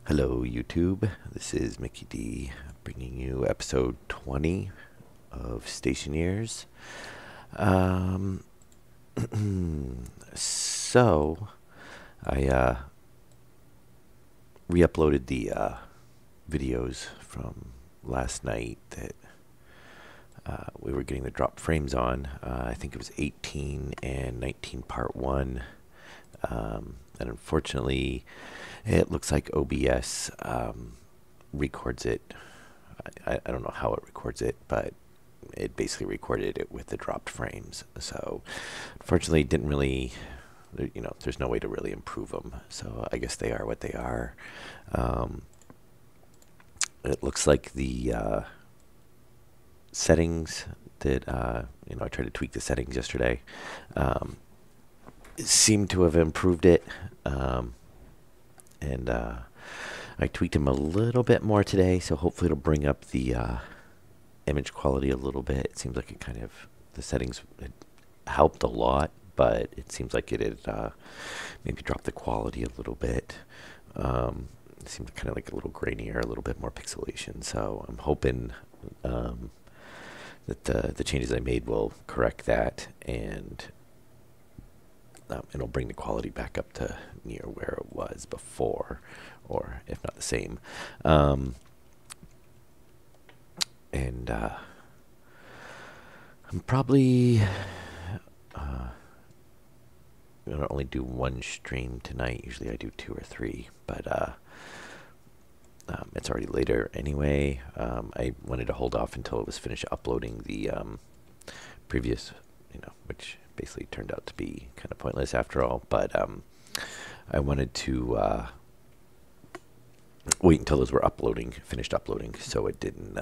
Hello, YouTube. This is Mickey D bringing you episode 20 of Stationeers. Um, so, I re uploaded the videos from last night that we were getting the drop frames on. I think it was 18 and 19 part 1. And unfortunately, it looks like OBS records it. I don't know how it records it, but it basically recorded it with the dropped frames. So, unfortunately, didn't really, there's no way to really improve them. So, I guess they are what they are. Um, it looks like the settings that, I tried to tweak the settings yesterday, um, seem to have improved it. And I tweaked them a little bit more today, so hopefully it'll bring up the image quality a little bit. It seems like it kind of, the settings had helped a lot, but it seems like it had maybe dropped the quality a little bit. It seemed kind of like a little grainier, a little bit more pixelation. So I'm hoping that the changes I made will correct that, and it'll bring the quality back up to near where it was before, or if not the same. And I'm probably gonna only do one stream tonight. Usually I do 2 or 3, but it's already later anyway. I wanted to hold off until it was finished uploading the previous, which basically turned out to be kind of pointless after all. But I wanted to wait until those were finished uploading, so it didn't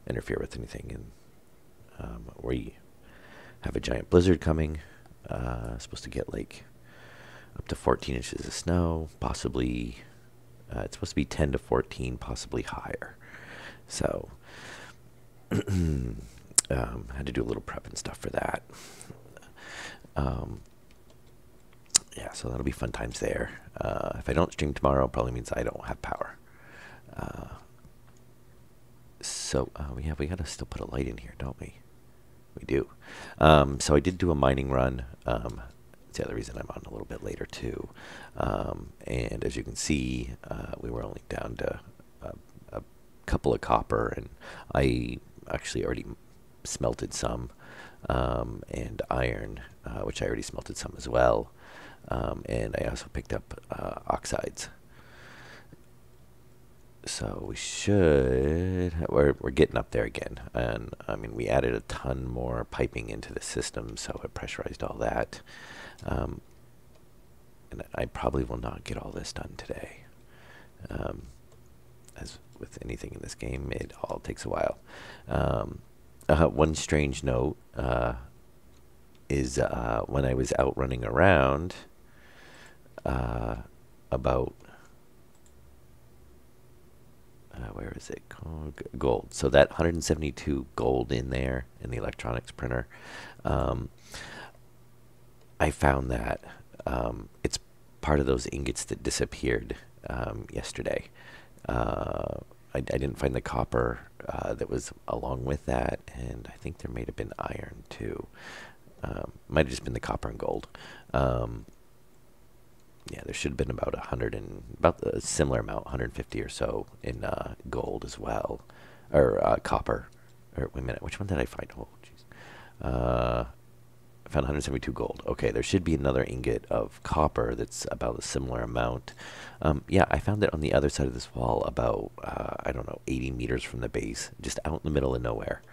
interfere with anything. And we have a giant blizzard coming. Supposed to get like up to 14 inches of snow, possibly. It's supposed to be 10 to 14, possibly higher. So, had to do a little prep and stuff for that. Yeah, so that'll be fun times there. If I don't stream tomorrow, it probably means I don't have power. We gotta still put a light in here, don't we? We do. So I did do a mining run. That's the other reason I'm on a little bit later too. And as you can see, we were only down to a couple of copper, and I actually already smelted some, and iron, which I already smelted some as well. And I also picked up oxides. So we're getting up there again. And I mean, we added a ton more piping into the system, so it pressurized all that. And I probably will not get all this done today. As with anything in this game, it all takes a while. One strange note is when I was out running around, about where is it? Gold. So that 172 gold in there in the electronics printer, I found that it's part of those ingots that disappeared yesterday. I didn't find the copper that was along with that, and I think there may have been iron too. Might have just been the copper and gold. Yeah, there should have been about about a similar amount, 150 or so in gold as well, or copper. Or wait a minute, which one did I find? Oh, jeez. I found 172 gold. Okay, there should be another ingot of copper that's about a similar amount. Yeah, I found it on the other side of this wall, about I don't know, 80 meters from the base, just out in the middle of nowhere.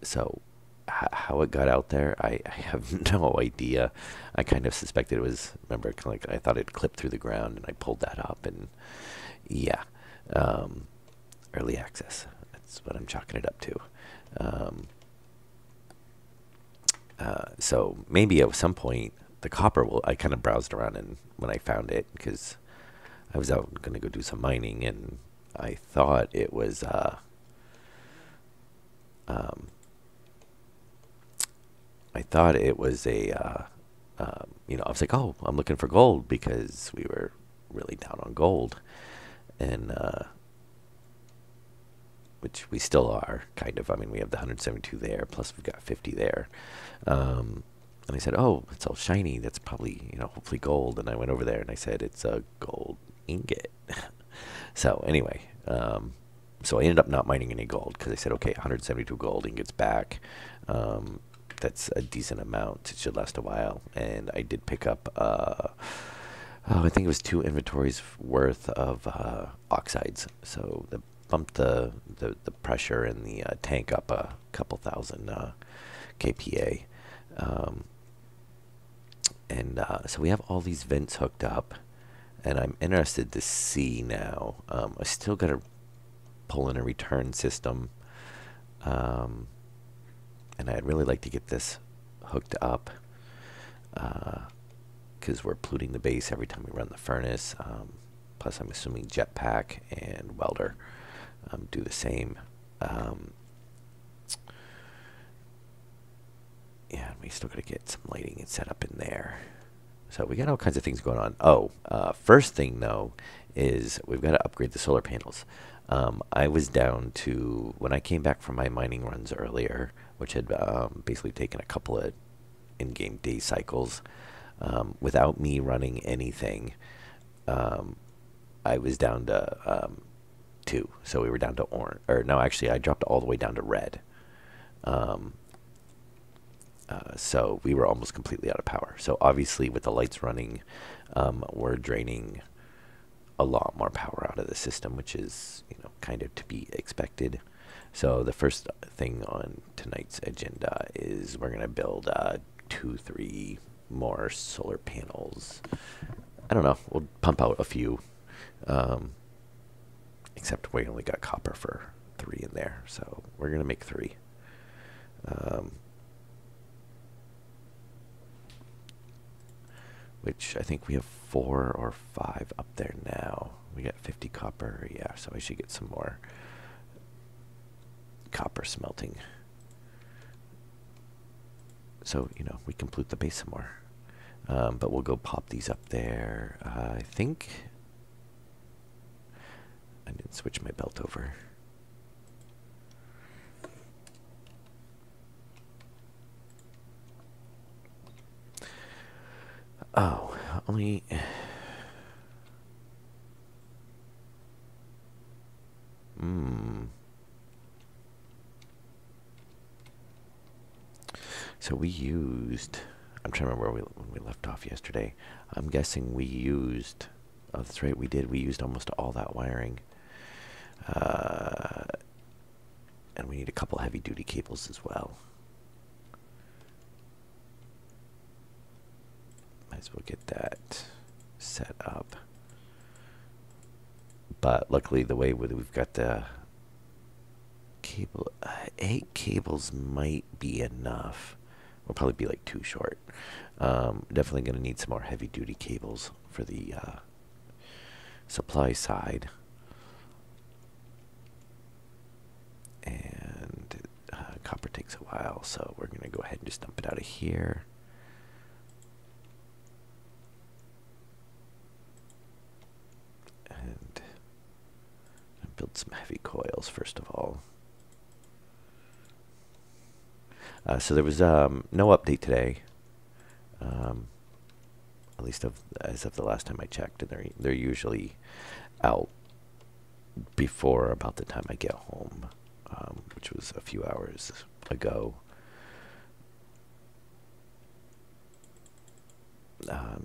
So how it got out there, I have no idea. I kind of suspected it was, remember, kind of like I thought it clipped through the ground, and I pulled that up, and yeah, early access. That's what I'm chalking it up to. So maybe at some point the copper will. I kind of browsed around, and when I found it, because I was out going to go do some mining, and I thought it was I thought it was a, I was like, oh, I'm looking for gold because we were really down on gold, and which we still are, kind of. I mean, we have the 172 there, plus we've got 50 there. And I said, oh, it's all shiny. That's probably, hopefully gold. And I went over there and I said, it's a gold ingot. So anyway, so I ended up not mining any gold because I said, okay, 172 gold ingots back. That's a decent amount. It should last a while. And I did pick up, I think it was 2 inventories worth of oxides. So the bumped the pressure in the tank up a couple thousand kPa. And so we have all these vents hooked up, and I'm interested to see now. I still got to pull in a return system, and I'd really like to get this hooked up because we're polluting the base every time we run the furnace. Plus, I'm assuming jetpack and welder do the same. Yeah, we still got to get some lighting and set up in there. So we got all kinds of things going on. Oh, first thing though is we've got to upgrade the solar panels. I was down to, when I came back from my mining runs earlier, which had basically taken a couple of in-game day cycles, without me running anything, I was down to 2. So we were down to orange. Or no, actually, I dropped all the way down to red. So we were almost completely out of power. So obviously with the lights running, we're draining a lot more power out of the system, which is, kind of to be expected. So the first thing on tonight's agenda is we're going to build 2-3 more solar panels. I don't know. We'll pump out a few. Except we only got copper for 3 in there. So we're going to make 3. Which I think we have 4 or 5 up there now. We got 50 copper, yeah, so I should get some more copper smelting. So, we can pollute the base some more. But we'll go pop these up there. I think I didn't switch my belt over. Oh, only... So we used... I'm trying to remember when we left off yesterday. I'm guessing we used... Oh, that's right, we did. We used almost all that wiring. And we need a couple heavy-duty cables as well. Might as well get that set up. But luckily, the way we've got the cable, 8 cables might be enough. We'll probably be like too short. Definitely going to need some more heavy-duty cables for the supply side. And copper takes a while, so we're going to go ahead and just dump it out of here. And build some heavy coils first of all. So there was no update today, at least as of the last time I checked, and they're usually out before about the time I get home, which was a few hours ago.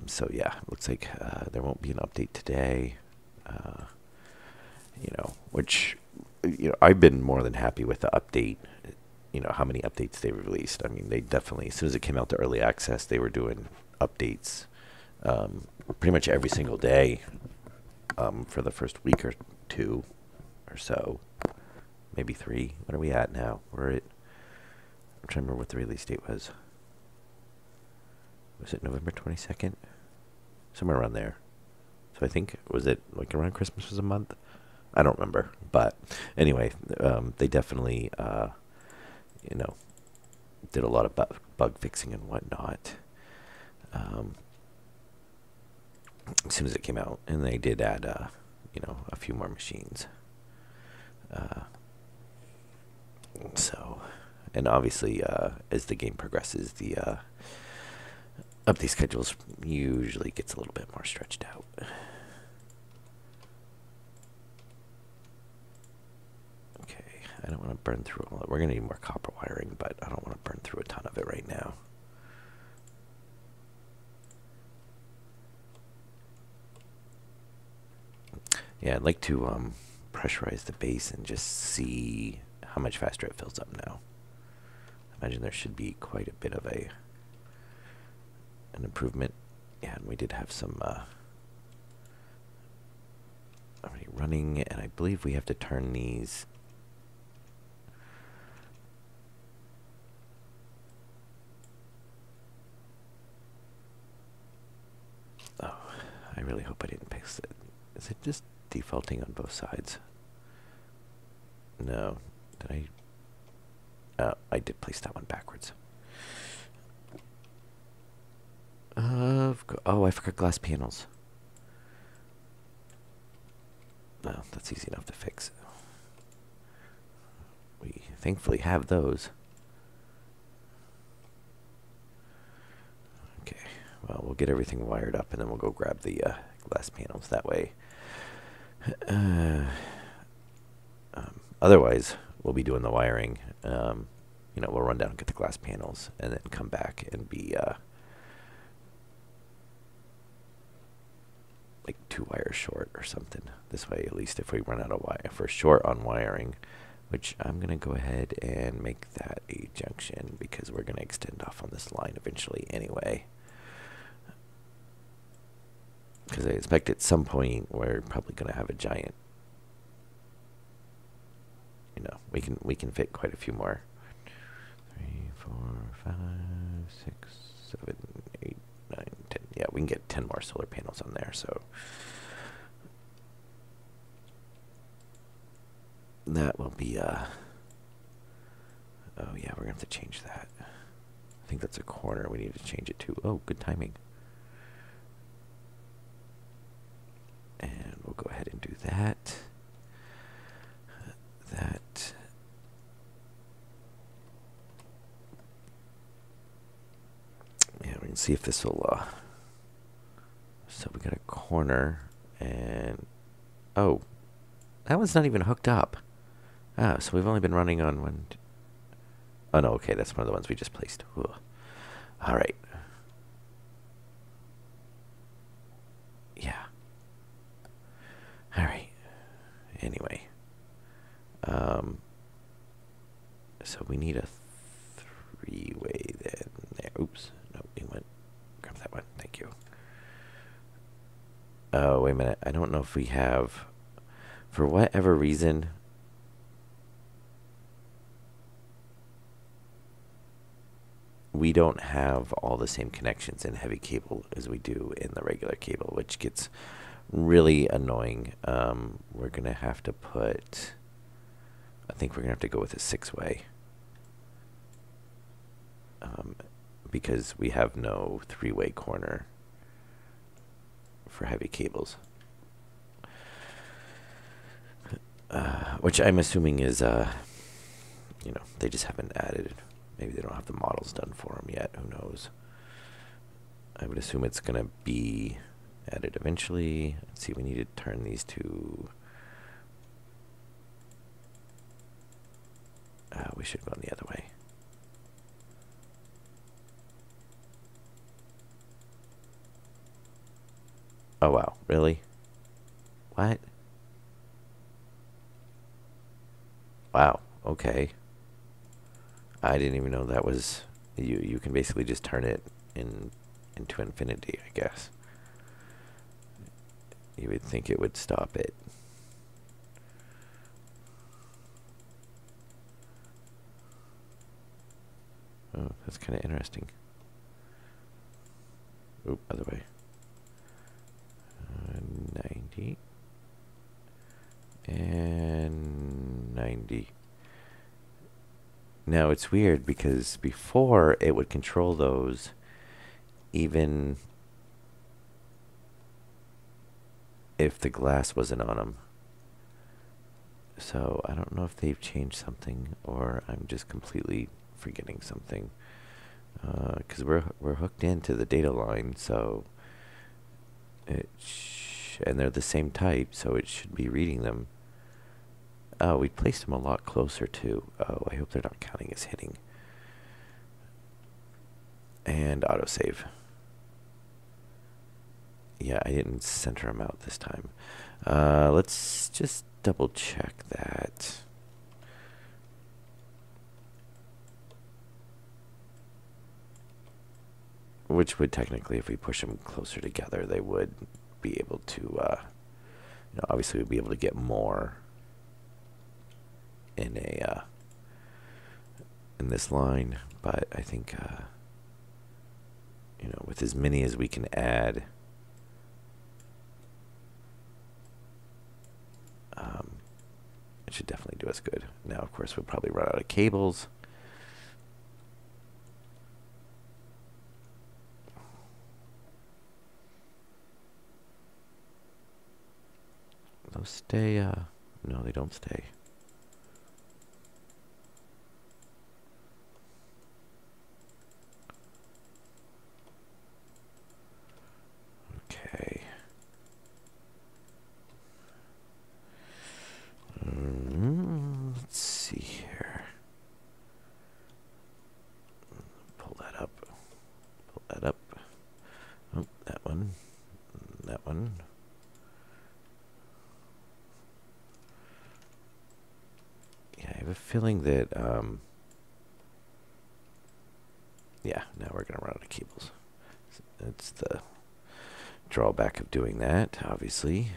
So yeah, looks like there won't be an update today. Which I've been more than happy with the update. How many updates they released. I mean, they definitely, as soon as it came out to early access, they were doing updates pretty much every single day for the first week or 2 or so. Maybe 3. What are we at now? I'm trying to remember what the release date was. Was it November 22nd? Somewhere around there. So I think, was it like around Christmas was a month? I don't remember. But anyway, they definitely... did a lot of bug fixing and whatnot. as soon as it came out, and they did add, a few more machines. So, and obviously, as the game progresses, the update schedules usually gets a little bit more stretched out. Okay, I don't want to burn through all of it. We're going to need more copper wiring, but I don't want to burn through a ton of it right now. Yeah, I'd like to pressurize the base and just see how much faster it fills up now. I imagine there should be quite a bit of an improvement. Yeah, and we did have some already running, and I believe we have to turn these. Oh, I really hope I didn't paste it. Is it just defaulting on both sides? No. Did I? I did place that one backwards. Oh, I forgot glass panels. Well, that's easy enough to fix. We thankfully have those. Okay, well, we'll get everything wired up and then we'll go grab the glass panels that way. Otherwise, we'll be doing the wiring. We'll run down and get the glass panels and then come back and be like 2 wires short or something. This way, at least if we run out of wire, if we're short on wiring, which I'm going to go ahead and make that a junction because we're going to extend off on this line eventually anyway. Because I expect at some point we're probably going to have a giant, we can fit quite a few more. 3, 4, 5, 6, 7, 8, 9, 10. Yeah, we can get 10 more solar panels on there, so that will be oh yeah, we're gonna have to change that. I think that's a corner we need to change it to. Oh, good timing. And we'll go ahead and do that. Yeah, we can see if this will, so we got a corner, and, oh, that one's not even hooked up. Ah, so we've only been running on one. Oh, no, okay, that's one of the ones we just placed. Ugh. All right. Yeah. All right. Anyway. So we need a 3-way then there. Oops. No, we went. Grab that one. Thank you. Oh, wait a minute. I don't know if we have, for whatever reason, we don't have all the same connections in heavy cable as we do in the regular cable, which gets really annoying. We're going to have to put, I think we're going to have to go with a 6-way. Because we have no 3-way corner for heavy cables. Which I'm assuming is, they just haven't added. Maybe they don't have the models done for them yet. Who knows? I would assume it's going to be added eventually. Let's see, we need to turn these to... we should go the other way. Oh, wow. Really? What? Wow. Okay. I didn't even know that was... You can basically just turn it into infinity, I guess. You would think it would stop it. Oh, that's kind of interesting. Oop, other way. 90. And 90. Now it's weird because before it would control those even if the glass wasn't on them. So I don't know if they've changed something or I'm just completely forgetting something. Because we're hooked into the data line, so and they're the same type, so it should be reading them. Oh, we placed them a lot closer too. Oh, I hope they're not counting as hitting. And autosave. Yeah, I didn't center them out this time. Let's just double check that. Which would technically, if we push them closer together, they would be able to, obviously we'd be able to get more in in this line, but I think, with as many as we can add, it should definitely do us good. Now, of course, we'll probably run out of cables. Those stay, no, they don't stay. Okay. Let's see here. Pull that up. Pull that up. Oh, that one. That one. Yeah, I have a feeling that, yeah, now we're going to run out of cables. That's the drawback of doing that, obviously.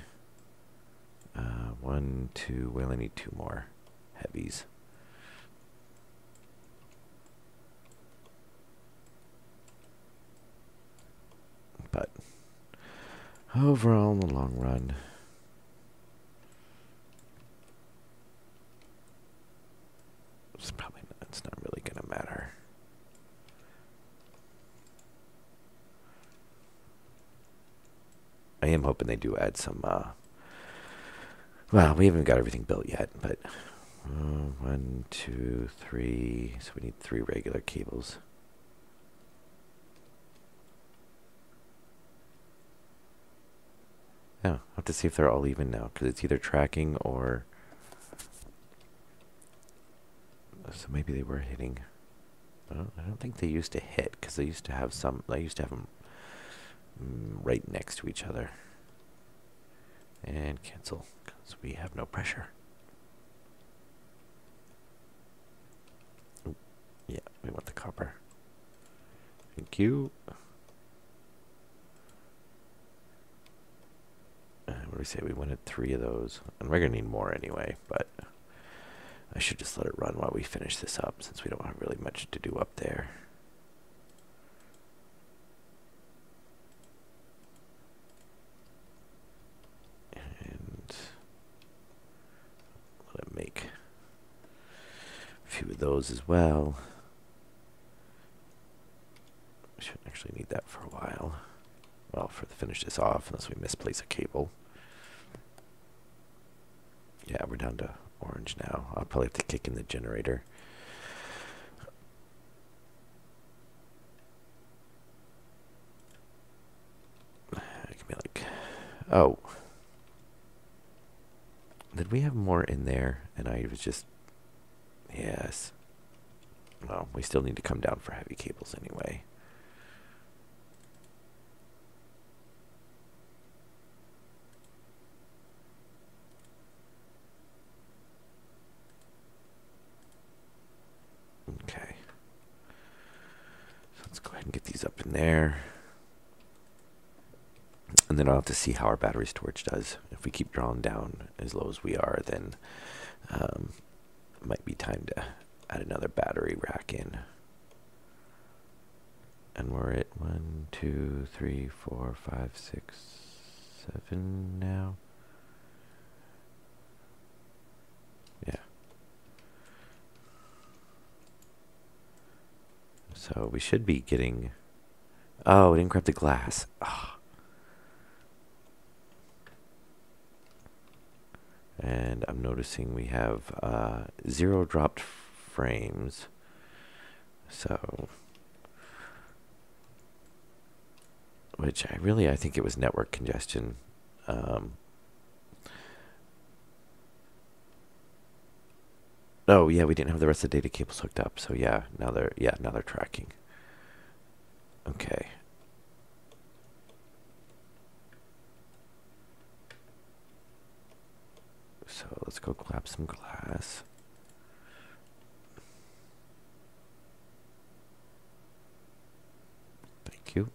1, 2, we only need 2 more heavies. But overall, in the long run, it's not really going to matter. I am hoping they do add some, well, we haven't got everything built yet, but 1, 2, 3, so we need 3 regular cables. Yeah, I'll have to see if they're all even now, because it's either tracking or, so maybe they were hitting. I don't think they used to hit, because they used to have some, I used to have them right next to each other. And cancel, because we have no pressure. Ooh, yeah, we want the copper. Thank you. What do we say? We wanted 3 of those. And we're going to need more anyway, but I should just let it run while we finish this up, since we don't have really much to do up there. And let it make a few of those as well. We shouldn't actually need that for a while. Well, to finish this off, unless we misplace a cable. Yeah, we're down to orange now. I'll probably have to kick in the generator. It can be like, oh, did we have more in there? And I was just, yes. Well, we still need to come down for heavy cables anyway. Okay. So let's go ahead and get these up in there. And then I'll have to see how our battery storage does. If we keep drawing down as low as we are, then it might be time to add another battery rack in. And we're at 1, 2, 3, 4, 5, 6, 7 now. Yeah. So we should be getting... Oh, I didn't grab the glass. Oh. And I'm noticing we have 0 dropped frames. So, which I think it was network congestion. Oh yeah, we didn't have the rest of the data cables hooked up. So now they're tracking. Okay. So let's go grab some glass. Thank you.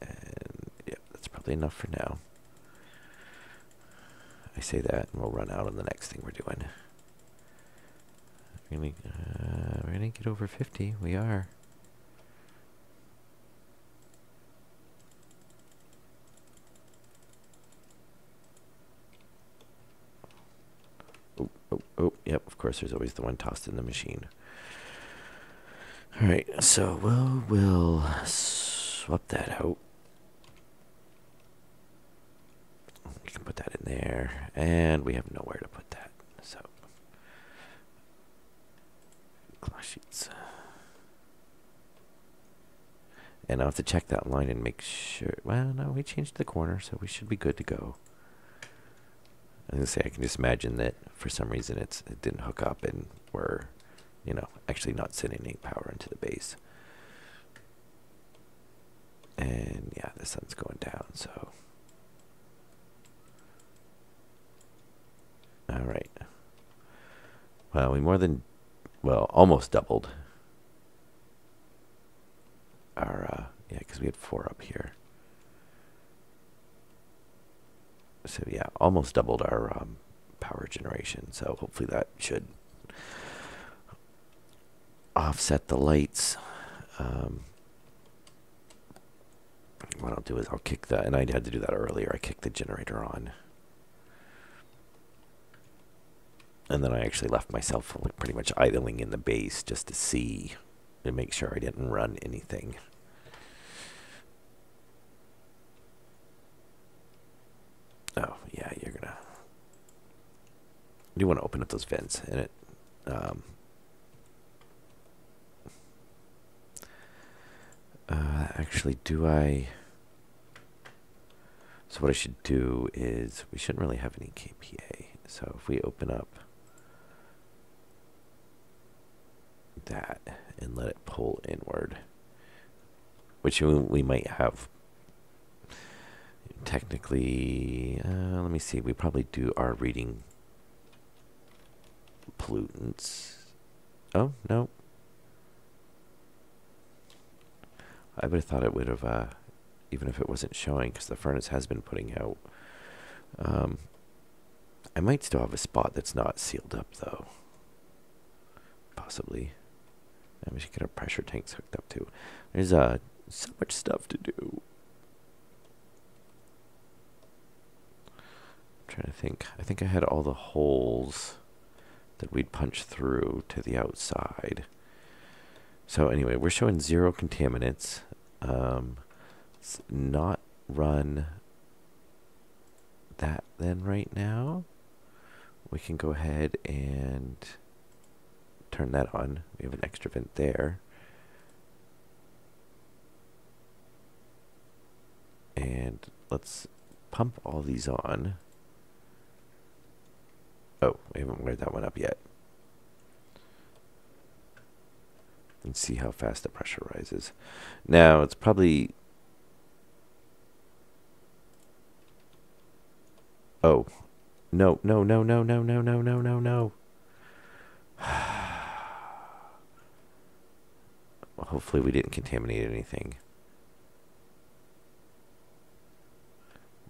And yeah, that's probably enough for now. I say that, and we'll run out on the next thing we're doing. We're gonna get over 50. We are. Oh, yep, of course there's always the one tossed in the machine. Alright, so we'll swap that out. We can put that in there, and we have nowhere to put that, so. Glass sheets. And I'll have to check that line and make sure. Well, no, we changed the corner, so we should be good to go. I was gonna say, I can just imagine that for some reason it didn't hook up and we're, actually not sending any power into the base. And yeah, the sun's going down, so. All right. Well, we almost doubled our, yeah, because we had 4 up here. So yeah, almost doubled our power generation. So hopefully that should offset the lights. What I'll do is I'll kick the, and I had to do that earlier, I kicked the generator on. And then I actually left myself pretty much idling in the base just to see, to make sure I didn't run anything. Oh, yeah, you want to open up those vents, and it, actually, so what I should do is, we shouldn't really have any KPA, so if we open up that and let it pull inward, which we might have. Technically, let me see, we probably are reading pollutants. Oh, no. I would have thought it would have, even if it wasn't showing, because the furnace has been putting out. I might still have a spot that's not sealed up, though. Possibly. And we should get our pressure tanks hooked up, too. There's so much stuff to do. Trying to think. I think I had all the holes that we'd punch through to the outside. So anyway, we're showing 0 contaminants. Let's not run that then right now. We can go ahead and turn that on. We have an extra vent there. And let's pump all these on. Oh, we haven't wired that one up yet. And see how fast the pressure rises. Now, it's probably... Oh. No. Well, hopefully we didn't contaminate anything.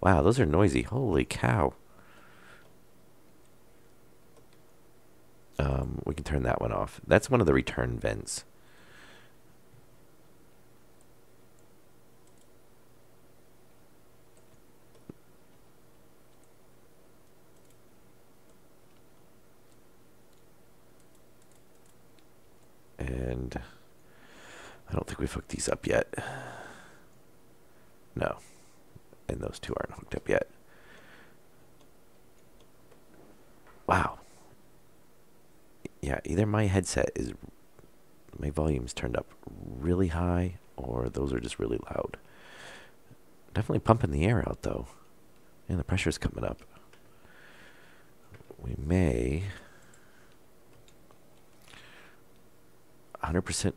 Wow, those are noisy. Holy cow. We can turn that one off. That's one of the return vents. And I don't think we've hooked these up yet. No. And those two aren't hooked up yet. Wow. Yeah, either my headset is, my volume's turned up really high, or those are just really loud. Definitely pumping the air out, though. And the pressure's coming up. We may 100%.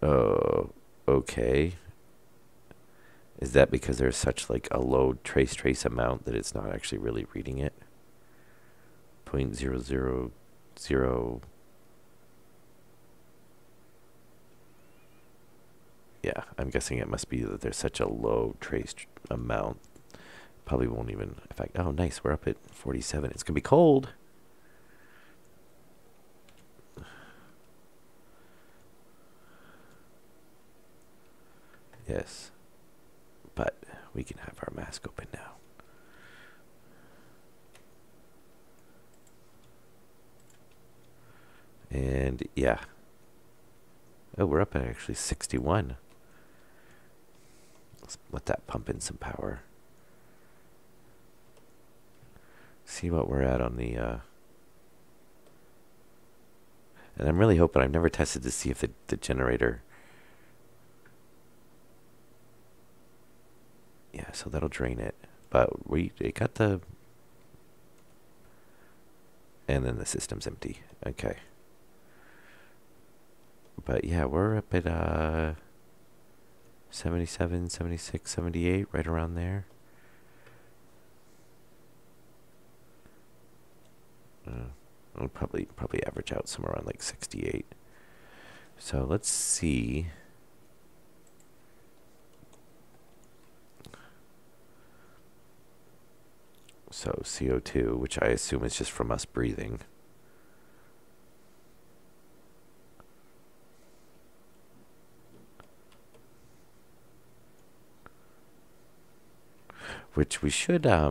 Oh, okay. Is that because there's such like a low trace amount that it's not actually really reading it? 0.000. Yeah, I'm guessing it must be that there's such a low trace amount. Probably won't even affect. Oh, nice. We're up at 47. It's going to be cold. Yes. But we can have our mask open now. And yeah. Oh, we're up at actually 61. Let's let that pump in some power. See what we're at on the... And I'm really hoping, I've never tested to see if the generator... Yeah, so that'll drain it. But it got the... And then the system's empty. Okay. But yeah, we're up at 77, 76, 78, right around there. I'll probably average out somewhere around like 68. So let's see. So CO2, which I assume is just from us breathing. Which we should, I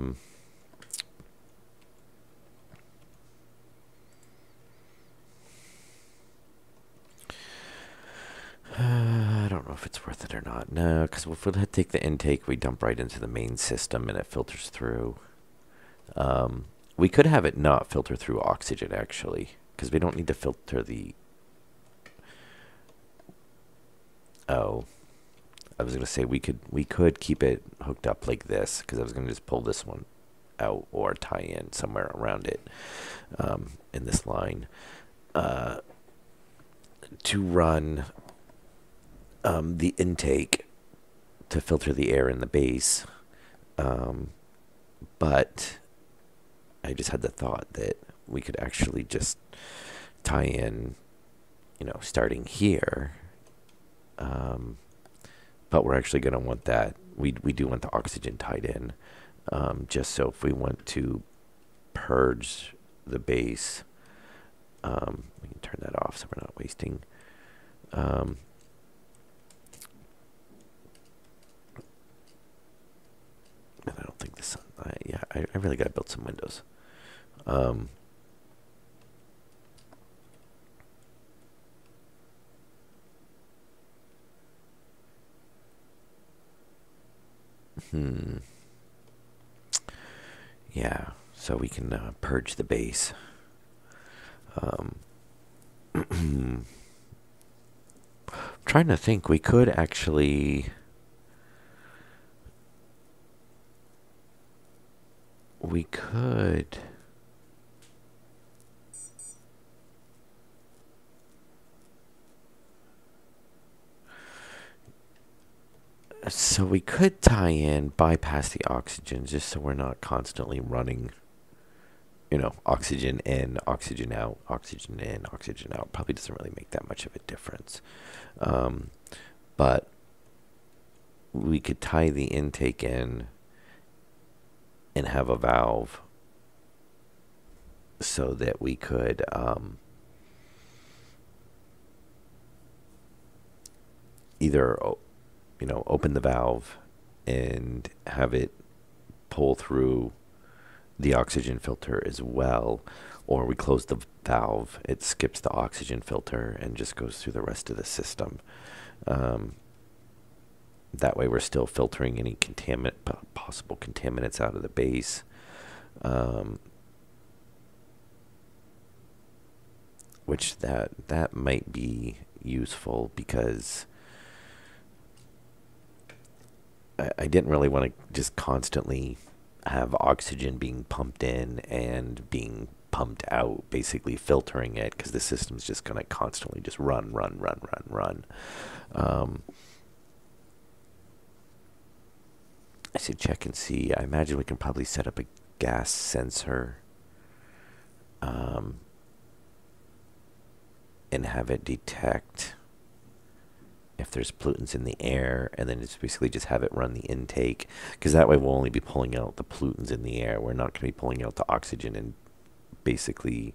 don't know if it's worth it or not. No, because if we take the intake, we dump right into the main system and it filters through. We could have it not filter through oxygen, actually, because we don't need to filter the... Oh, I was going to say we could keep it hooked up like this, because I was going to just pull this one out or tie in somewhere around it in this line to run the intake to filter the air in the base. But I just had the thought that we could actually just tie in, starting here. But we're actually going to want that. We do want the oxygen tied in, just so if we want to purge the base, we can turn that off so we're not wasting. And I don't think this. Yeah, I really got to build some windows. Yeah, so we can purge the base. Trying to think, we could actually... We could... So we could tie in, bypass the oxygen, just so we're not constantly running, oxygen in, oxygen out, oxygen in, oxygen out. Probably doesn't really make that much of a difference. But we could tie the intake in and have a valve so that we could either open the valve and have it pull through the oxygen filter as well, or we close the valve, it skips the oxygen filter and just goes through the rest of the system. That way we're still filtering any possible contaminants out of the base. which that might be useful because I didn't really want to just constantly have oxygen being pumped in and being pumped out, basically filtering it, because the system's just going to constantly just run. I should check and see. I imagine we can probably set up a gas sensor and have it detect if there's pollutants in the air, and then it's basically just have it run the intake, because that way we'll only be pulling out the pollutants in the air. We're not going to be pulling out the oxygen, and basically,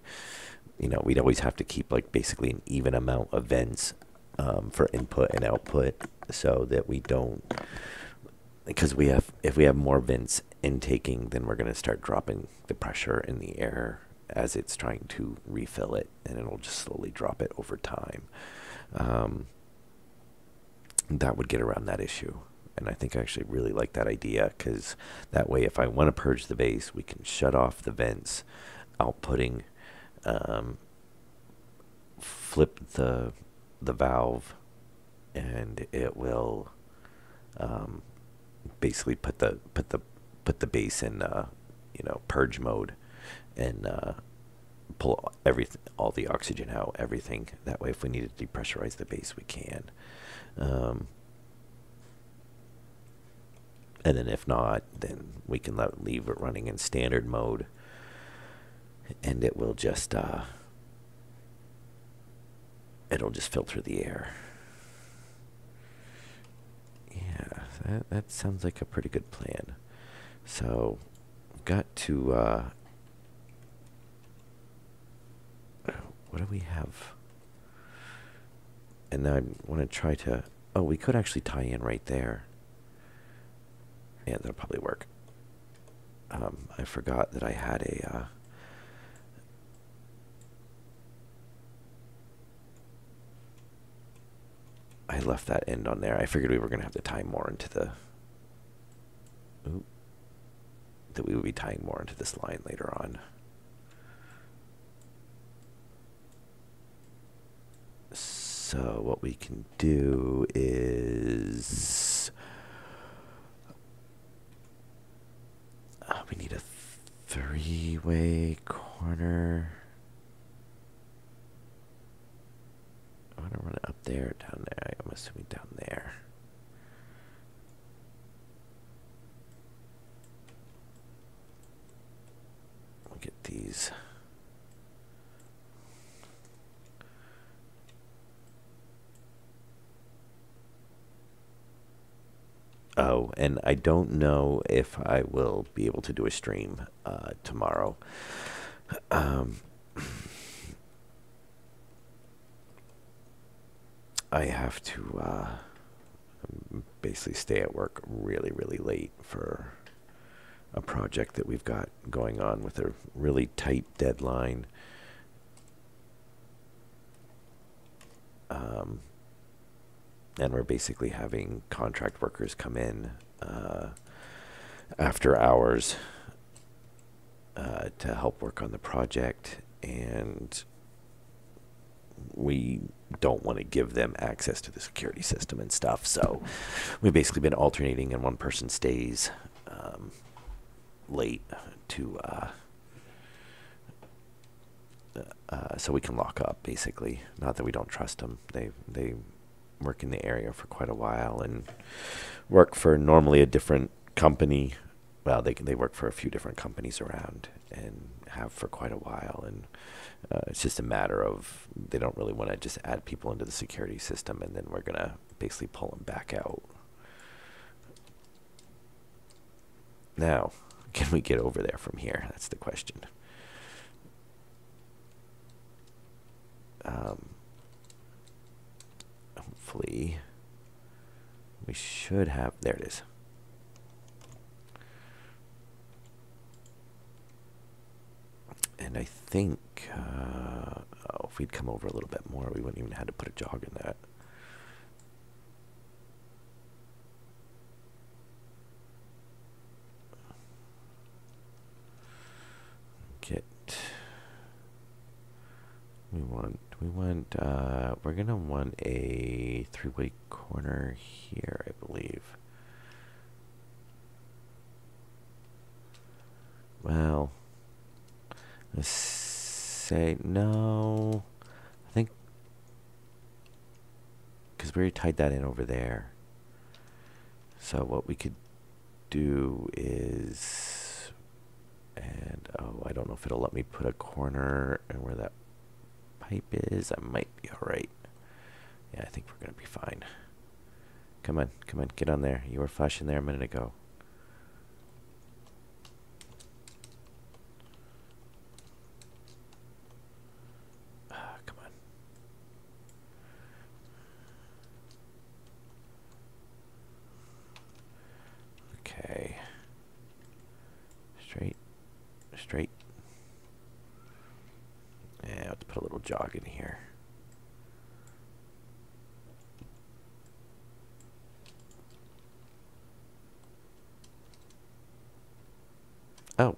we'd always have to keep like basically an even amount of vents for input and output, so that we don't, because if we have more vents intaking, then we're going to start dropping the pressure in the air as it's trying to refill it, and it'll just slowly drop it over time. That would get around that issue. And I think I actually really like that idea, because that way if I want to purge the base, we can shut off the vents, outputting, flip the valve, and it will basically put the base in purge mode, and pull all the oxygen out, everything. That way if we need to depressurize the base, we can. And then if not, then we can leave it running in standard mode, and it will just it'll just filter the air. Yeah, that sounds like a pretty good plan. So I've got to what do we have? And now I want to try to, we could actually tie in right there. Yeah, that'll probably work. I forgot that I had I left that end on there. I figured we were going to have to tie more into that we would be tying more into this line later on. So what we can do is we need a three-way corner. I want to run it up there, down there. I'm assuming down there. We'll get these. Oh, and I don't know if I will be able to do a stream tomorrow. I have to basically stay at work really, really late for a project that we've got going on with a really tight deadline. And we're basically having contract workers come in after hours to help work on the project, and we don't want to give them access to the security system and stuff. So we've basically been alternating, and one person stays late to so we can lock up, basically. Not that we don't trust them. They work in the area for quite a while and work for normally a different company. Well, they work for a few different companies around and have for quite a while, and it's just a matter of they don't really want to just add people into the security system, and then we're going to basically pull them back out. Now, can we get over there from here? That's the question. Hopefully, we should have, there it is. And I think, if we'd come over a little bit more, we wouldn't even have to put a jog in that. we're gonna want a three-way corner here, I believe. Well, let's say no. I think because we already tied that in over there. So what we could do is, and oh, I don't know if it'll let me put a corner and where that pipe is. I might be all right. Yeah, I think we're gonna be fine. Come on, get on there. You were flashing there a minute ago. Come on. Okay. Straight. Yeah, let's put a little jog in here. Oh.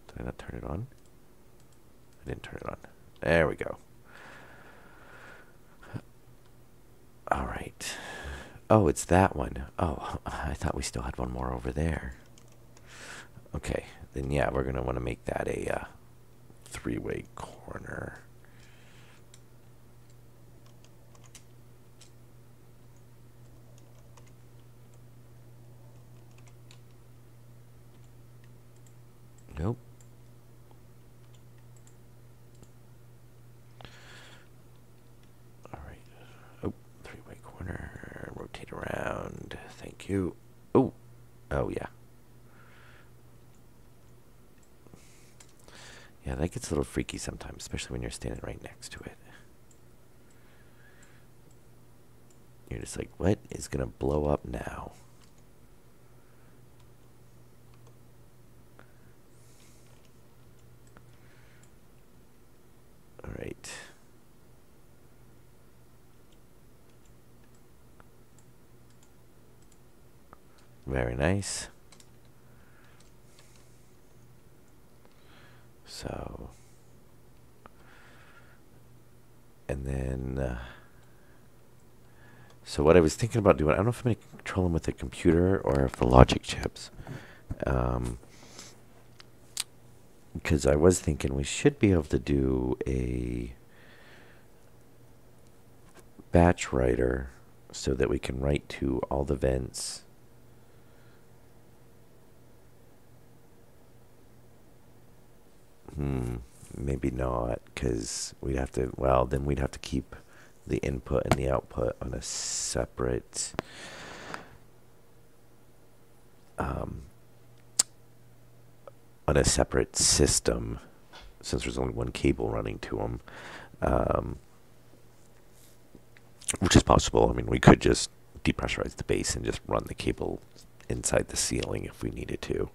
Did I not turn it on? I didn't turn it on. There we go. All right. Oh, it's that one. Oh, I thought we still had one more over there. Okay, then yeah, we're going to want to make that a three-way corner. Nope. All right. Oh, three-way corner. Rotate around. Thank you. Oh. Oh, yeah. Yeah, that gets a little freaky sometimes, especially when you're standing right next to it. You're just like, what is going to blow up now? All right. Very nice. So, and then, so what I was thinking about doing, I don't know if I'm going to control them with the computer or if the logic chips. Because I was thinking we should be able to do a batch writer so that we can write to all the vents. Maybe not, because we'd have to, well, then we'd have to keep the input and the output on a separate system, since there's only one cable running to them, which is possible. I mean, we could just depressurize the base and just run the cable inside the ceiling if we needed to.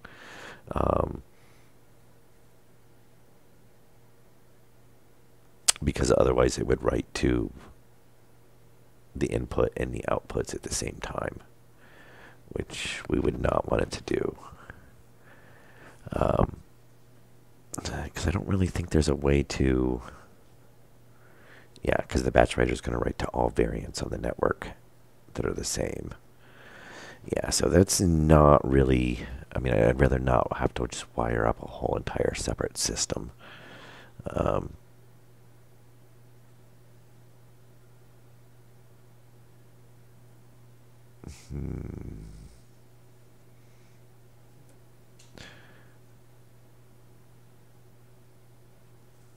Because otherwise it would write to the input and the outputs at the same time, which we would not want it to do. Because I don't really think there's a way to... Yeah, because the batch writer is going to write to all variants on the network that are the same. Yeah, so that's not really... I mean, I'd rather not have to just wire up a whole entire separate system.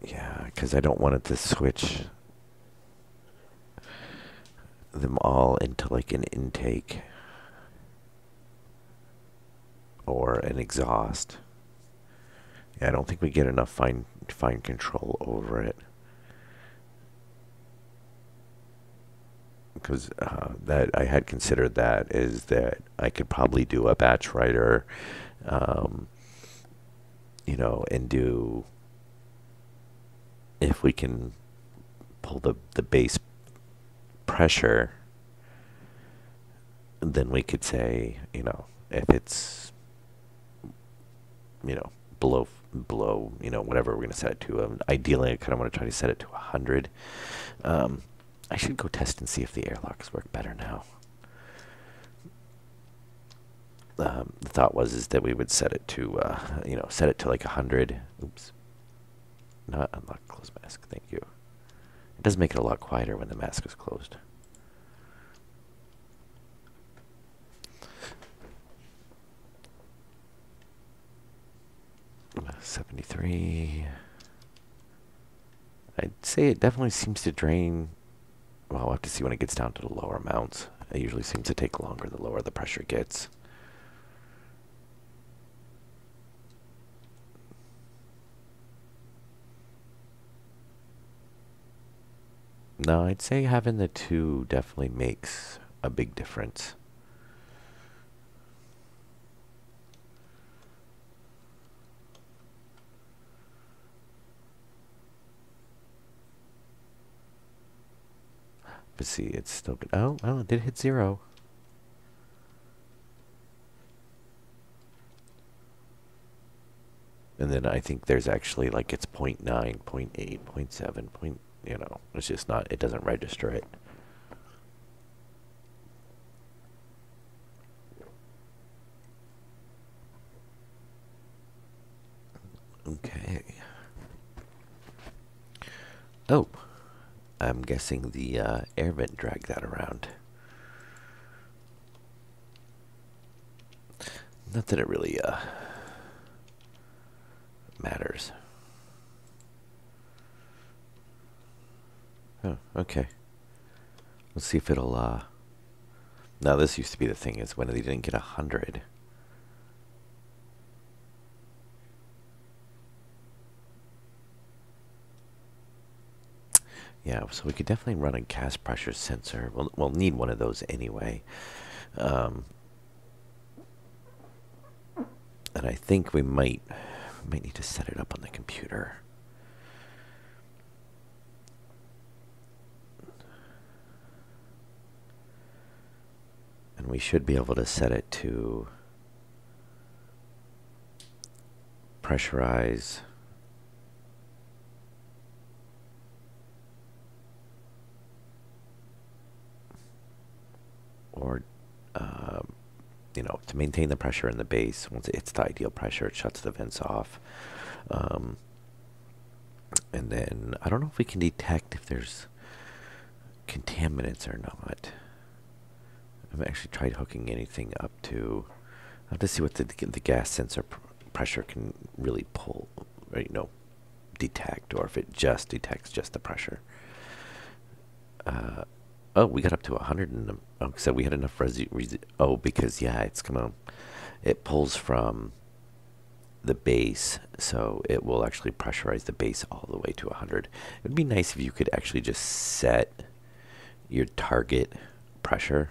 Yeah, because I don't want it to switch them all into like an intake or an exhaust. Yeah, I don't think we get enough fine control over it. Because that I had considered that is that I could probably do a batch writer, you know, and do, if we can pull the base pressure, then we could say, you know, if it's, you know, below below, whatever we're going to set it to. Ideally, I kind of want to try to set it to 100. I should go test and see if the airlocks work better now. The thought is that we would set it to, set it to like 100. Oops. Not unlock close mask. Thank you. It does make it a lot quieter when the mask is closed. $73. I'd say it definitely seems to drain. Well, we'll have to see when it gets down to the lower amounts. It usually seems to take longer the lower the pressure gets. No, I'd say having the two definitely makes a big difference. But see, it's still good. Oh, well, it did hit 0. And then I think there's actually like it's 0.9, 0.8, 0.7, it's just not, it doesn't register it. Okay. Oh, I'm guessing the air vent dragged that around. Not that it really matters. Oh, okay. Let's see if it'll, now this used to be the thing, is when they didn't get 100. Yeah, so we could definitely run a gas pressure sensor. We'll need one of those anyway. And I think we might need to set it up on the computer. And we should be able to set it to pressurize or to maintain the pressure in the base. Once it hits the ideal pressure, it shuts the vents off. And then I don't know if we can detect if there's contaminants or not. I've actually tried hooking anything up to. I have to see what the gas sensor pressure can really pull, or, detect, or if it just detects just the pressure. Oh, we got up to 100, and so we had enough oh, because yeah, it's it pulls from the base, so it will actually pressurize the base all the way to 100. It would be nice if you could actually just set your target pressure,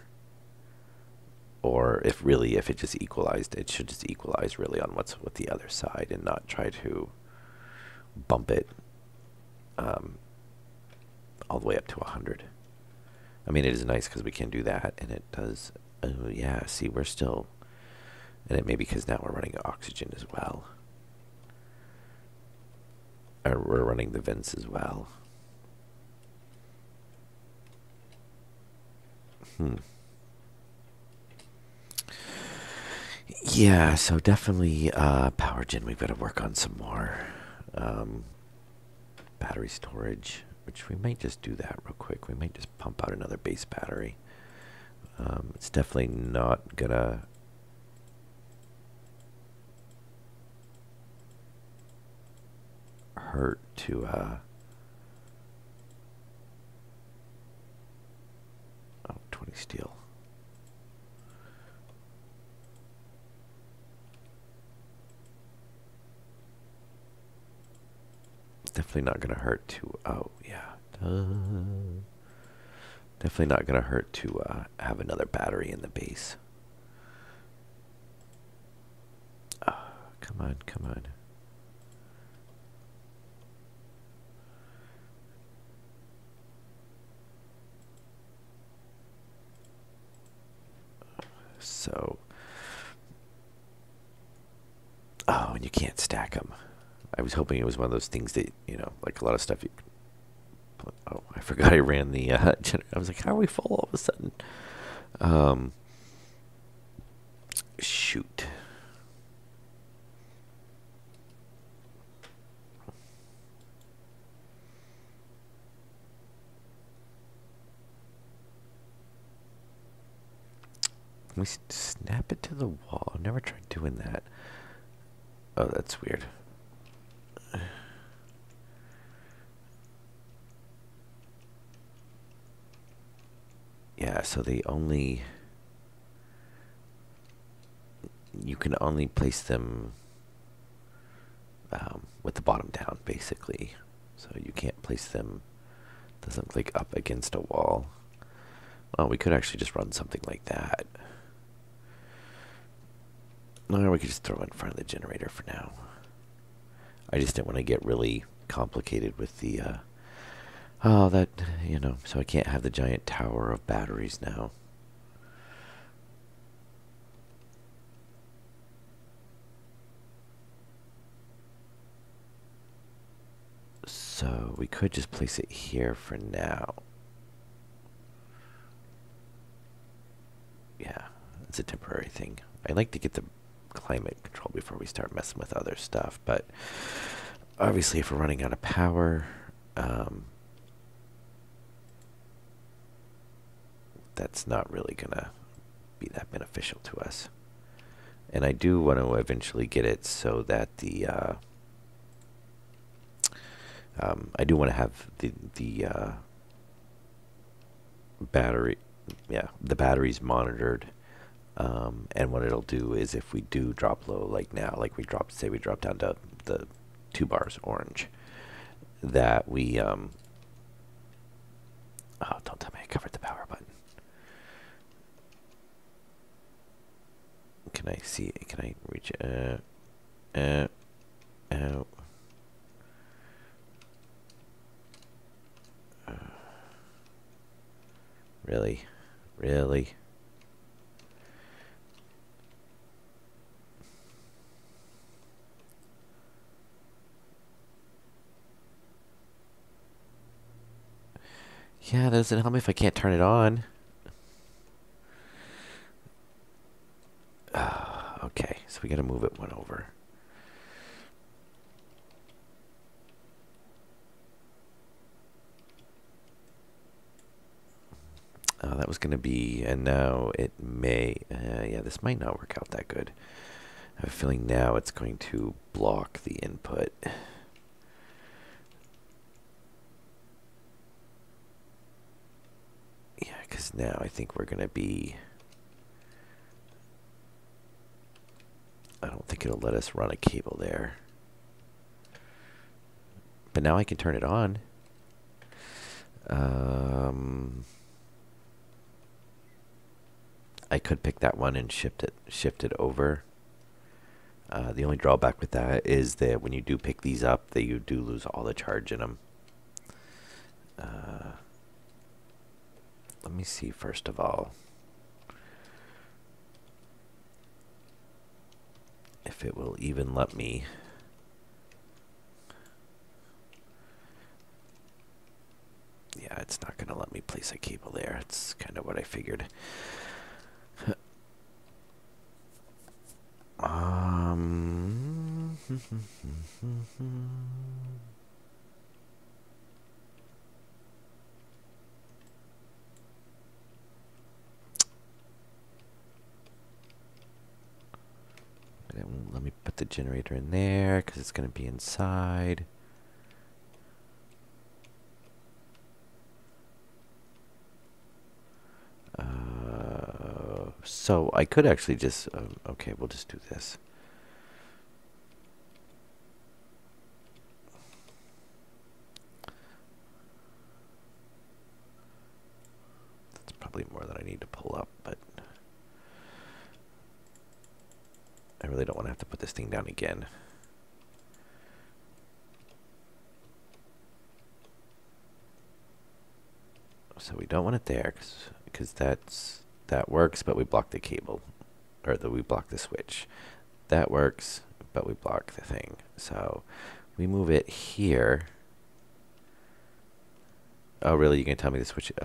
or if it just equalized, it should just equalize really on what's with the other side and not try to bump it all the way up to 100. I mean, it is nice because we can do that, and it does. Oh yeah, see, we're still, and it may be because now we're running oxygen as well, or we're running the vents as well. Yeah, so definitely power gen. We've got to work on some more battery storage, which we might just do that real quick. We might just pump out another base battery. It's definitely not gonna hurt to oh, 20 steel. It's definitely not gonna hurt to, oh yeah, definitely not gonna hurt to have another battery in the base. Oh, come on, come on. So, oh, and you can't stack them. I was hoping it was one of those things that, you know, like a lot of stuff you. Oh, I forgot I ran the generator. I was like, how are we full all of a sudden? Um, shoot. Can we snap it to the wall? I've never tried doing that. Oh, that's weird. Yeah, so you can only place them with the bottom down, basically. So you can't place them, doesn't look like up against a wall. Well, we could actually just run something like that. Or we could just throw it in front of the generator for now. I just didn't want to get really complicated with the, oh, that, you know, so I can't have the giant tower of batteries now. So we could just place it here for now. Yeah, it's a temporary thing. I like to get the climate control before we start messing with other stuff, but obviously if we're running out of power, that's not really gonna be that beneficial to us. And I do want to eventually get it so that the I do want to have the battery, yeah, the batteries monitored. And what it'll do is if we do drop low, like now, like we dropped, say we drop down to the 2 bars orange, that we, oh, don't tell me I covered the power button. Can I see, can I reach, out. Really? Really? Yeah, that doesn't help me if I can't turn it on. Okay, so we gotta move it one over. That was gonna be, and now it may, yeah, this might not work out that good. I have a feeling now it's going to block the input. Yeah, because now I think we're going to be... I don't think it'll let us run a cable there. But now I can turn it on. I could pick that one and shift it over. The only drawback with that is that when you do pick these up, that you do lose all the charge in them. Let me see first of all if it will even let me. Yeah, it's not going to let me place a cable there. It's kind of what I figured. It won't let me put the generator in there because it's going to be inside. So I could actually just, okay, we'll just do this. That's probably more than I need to pull up, but I really don't want to have to put this thing down again. So we don't want it there because that works, but we block the cable, or we block the switch. That works, but we block the thing. So we move it here. Oh, really? You can tell me to switch it?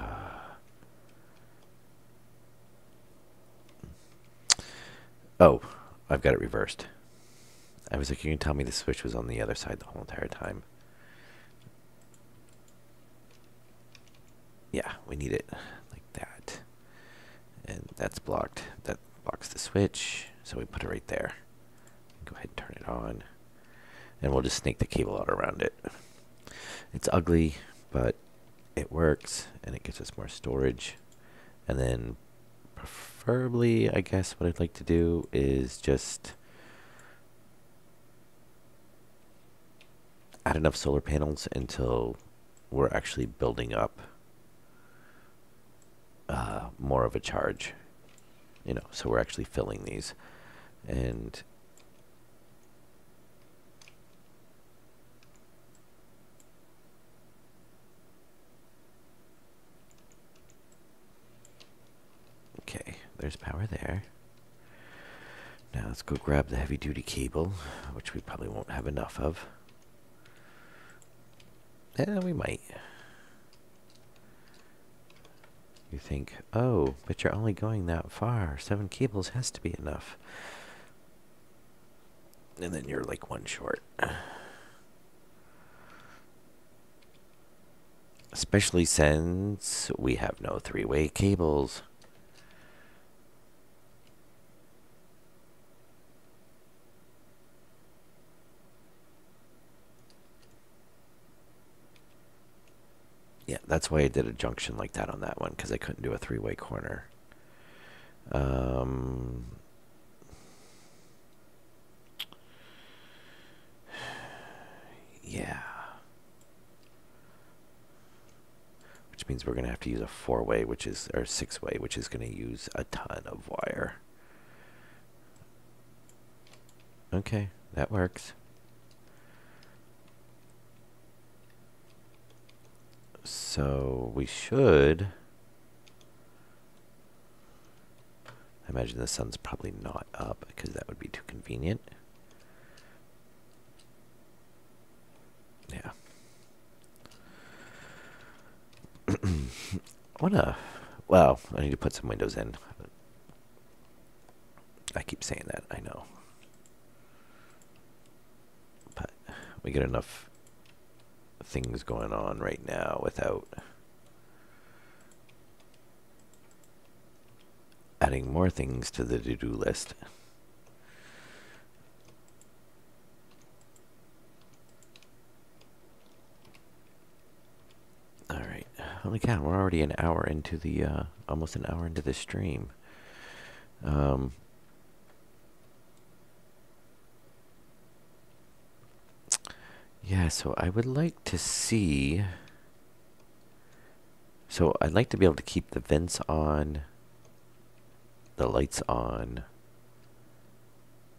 Oh, I've got it reversed. I was like, you can tell me the switch was on the other side the whole entire time. Yeah, we need it like that. And that's blocked. That blocks the switch, so we put it right there. Go ahead and turn it on. And we'll just snake the cable out around it. It's ugly, but it works, and it gives us more storage. And then preferably, I guess what I'd like to do is just add enough solar panels until we're actually building up more of a charge, you know, so we're actually filling these. And okay, there's power there. Now let's go grab the heavy duty cable, which we probably won't have enough of. Yeah, we might. You think, oh, but you're only going that far. 7 cables has to be enough. And then you're like one short. Especially since we have no 3-way cables. Yeah, that's why I did a junction like that on that one, because I couldn't do a 3-way corner. Yeah. Which means we're going to have to use a 4-way, which is, or 6-way, which is going to use a ton of wire. Okay, that works. So we should... I imagine the sun's probably not up, because that would be too convenient. Yeah. Well, I need to put some windows in. I keep saying that, I know. But we get enough things going on right now without adding more things to the to-do list. Alright. Holy cow, we're already an hour into the, almost an hour into the stream. Yeah, so I would like to see... So I'd like to be able to keep the vents on, the lights on,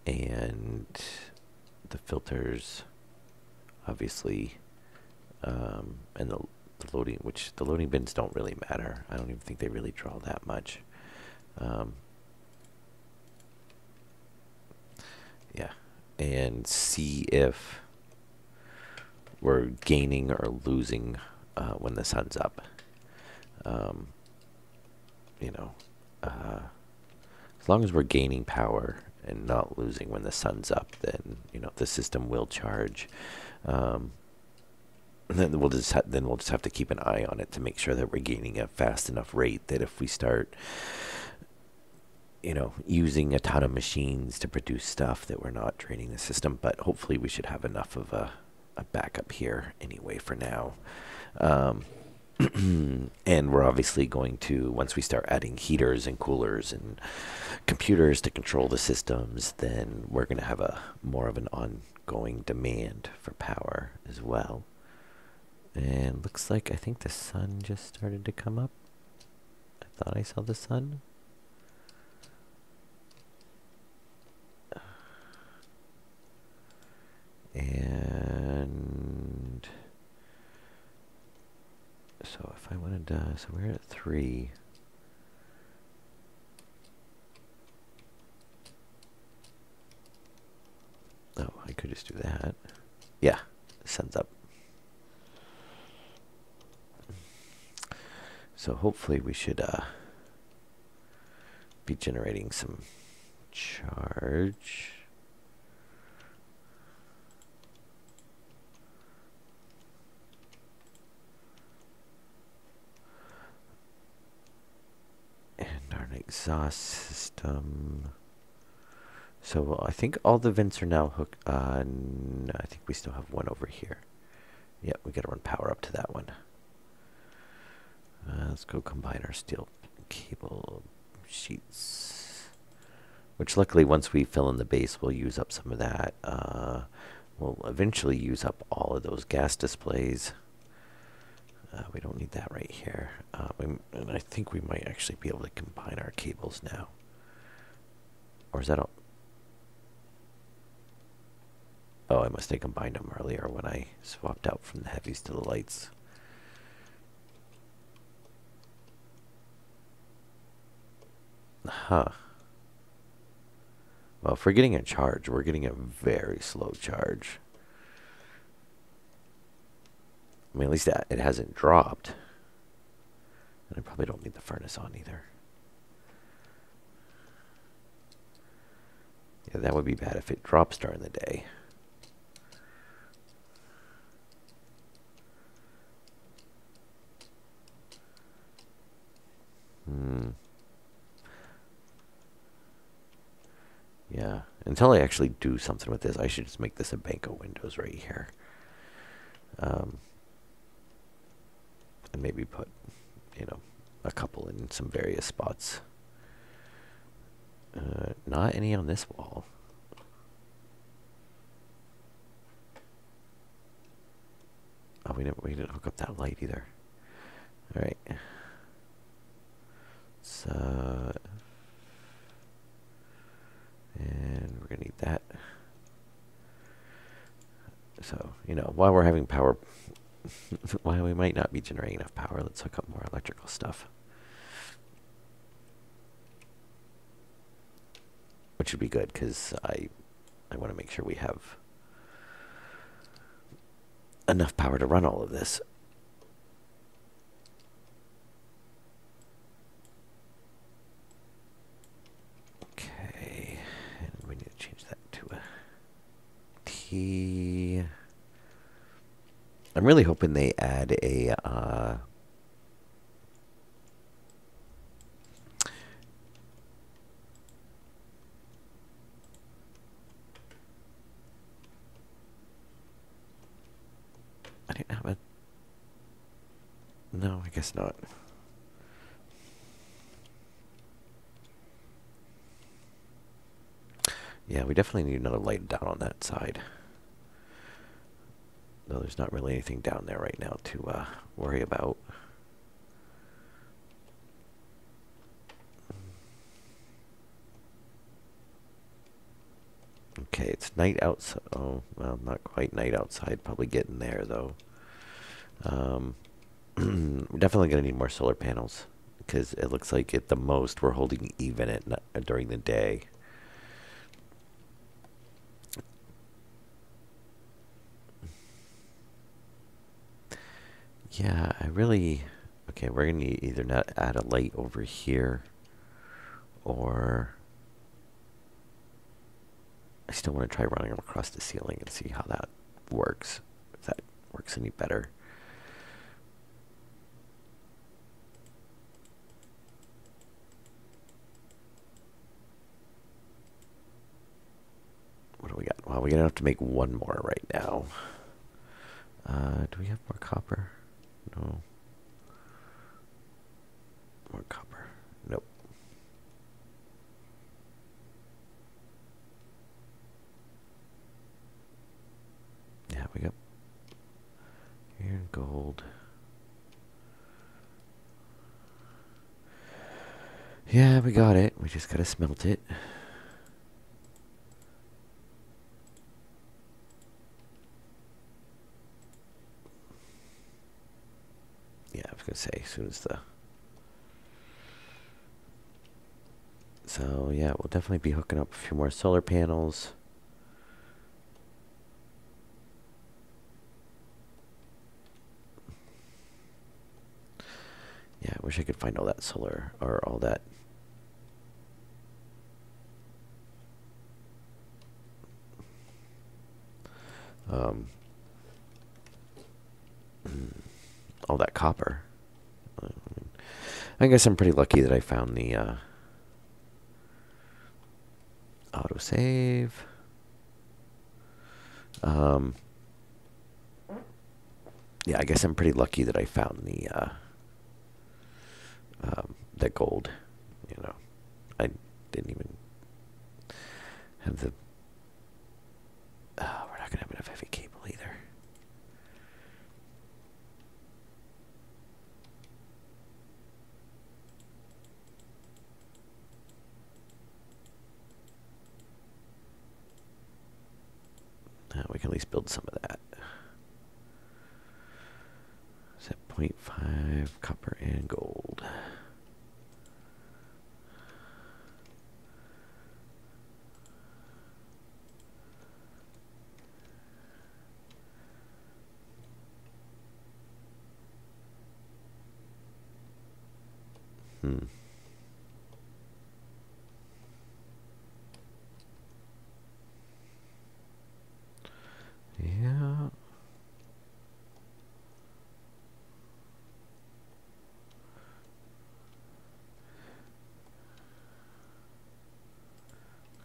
and the filters, obviously, and the loading, which the loading bins don't really matter. I don't even think they really draw that much. Yeah, and see if we're gaining or losing when the sun's up. You know, as long as we're gaining power and not losing when the sun's up, then you know the system will charge. Then we'll just have to keep an eye on it to make sure that we're gaining a fast enough rate that if we start, you know, using a ton of machines to produce stuff, that we're not draining the system. But hopefully we should have enough of a backup here anyway for now. And we're obviously going to, once we start adding heaters and coolers and computers to control the systems, then we're going to have a more of an ongoing demand for power as well. And looks like, I think the sun just started to come up. I thought I saw the sun. And so if I wanted to, so we're at 3. Oh, I could just do that. Yeah, So hopefully we should be generating some charge. And our exhaust system. So I think all the vents are now hooked. No, I think we still have one over here. Yep, we got to run power up to that one. Let's go combine our steel cable sheets. Which luckily once we fill in the base, we'll use up some of that. We'll eventually use up all of those gas displays. We don't need that right here. And I think we might actually be able to combine our cables now. Or is that all? Oh, I must have combined them earlier when I swapped out from the heavies to the lights. Huh. Well, if we're getting a charge, we're getting a very slow charge. I mean, at least it hasn't dropped. And I probably don't need the furnace on either. Yeah, that would be bad if it drops during the day. Yeah, until I actually do something with this, I should just make this a bank of windows right here. And maybe put, a couple in some various spots. Not any on this wall. Oh, we didn't hook up that light either. All right. So, and we're gonna need that. So, while we're having power, while we might not be generating enough power, let's hook up more electrical stuff. Which would be good, because I want to make sure we have enough power to run all of this. Okay, and we need to change that to a T. I'm really hoping they add a I didn't have a... No, I guess not. Yeah, we definitely need another light down on that side. Though there's not really anything down there right now to worry about. Okay, it's night outside. Oh, well, not quite night outside. Probably getting there, though. We're definitely going to need more solar panels, because it looks like at the most we're holding even at during the day. Yeah, okay, we're going to either not add a light over here, or I still want to try running them across the ceiling and see how that works, if that works any better. What do we got? Well, we're going to have to make one more right now. Do we have more copper? No. More copper. Nope. Yeah, we got iron, gold. Yeah, we got it. We just gotta smelt it. Yeah, I was gonna say, as soon as the... So, yeah, we'll definitely be hooking up a few more solar panels. Yeah, I wish I could find all that solar, or all that. All that copper. I guess I'm pretty lucky that I found the autosave. Yeah, I guess I'm pretty lucky that I found the that gold. You know, I didn't even have the. We're not gonna have enough heavy cable either. We can at least build some of that. Is that 0.5 copper and gold? Yeah.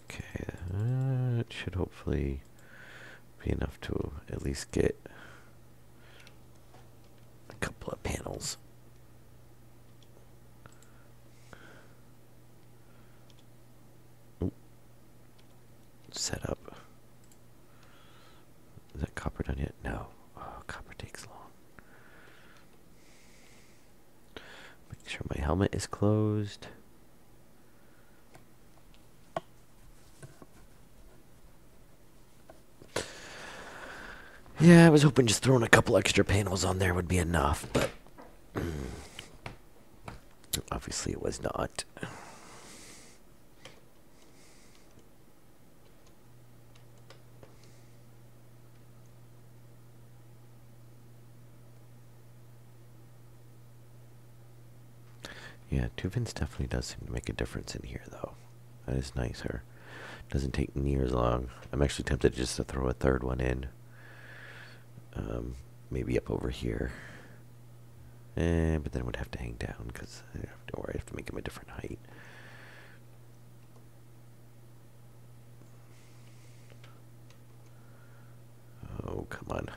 Okay, that should hopefully be enough to at least get a couple of panels. Set up. Is that copper done yet? No. Oh, copper takes long. Make sure my helmet is closed. Yeah, I was hoping just throwing a couple extra panels on there would be enough, but obviously it was not. Yeah, 2 vents definitely does seem to make a difference in here, though. That is nicer. Doesn't take near as long. I'm actually tempted just to throw a third one in. Maybe up over here. But then it would have to hang down because I have to make them a different height. Oh, come on.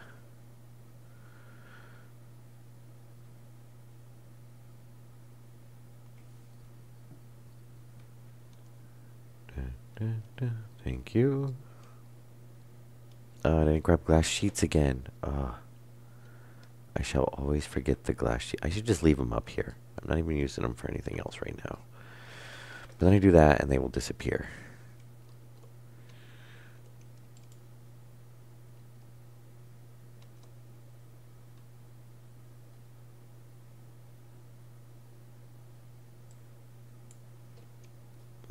Thank you. I didn't grab glass sheets again. I shall always forget the glass sheet. I should just leave them up here. I'm not even using them for anything else right now. But then I do that and they will disappear.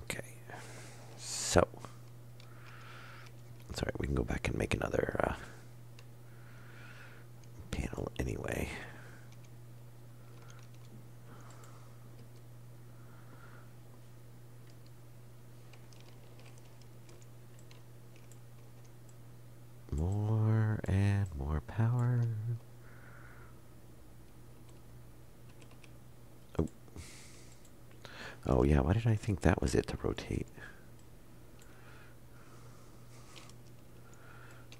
Okay. So. That's alright, we can go back and make another panel anyway. More and more power. Oh. Oh yeah, why did I think that was it to rotate?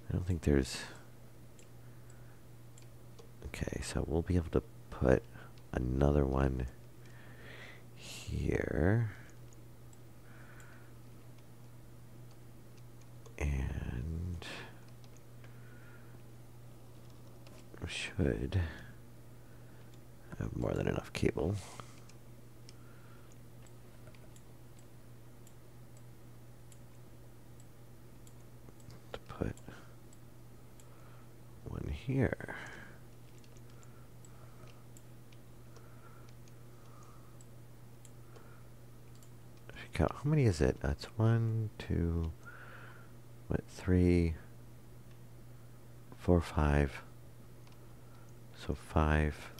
I don't think there's... Okay, so we'll be able to put another one here. And we should have more than enough cable. To put one here. Count. How many is it? That's 1, 2, 3, 4, 5. So 5.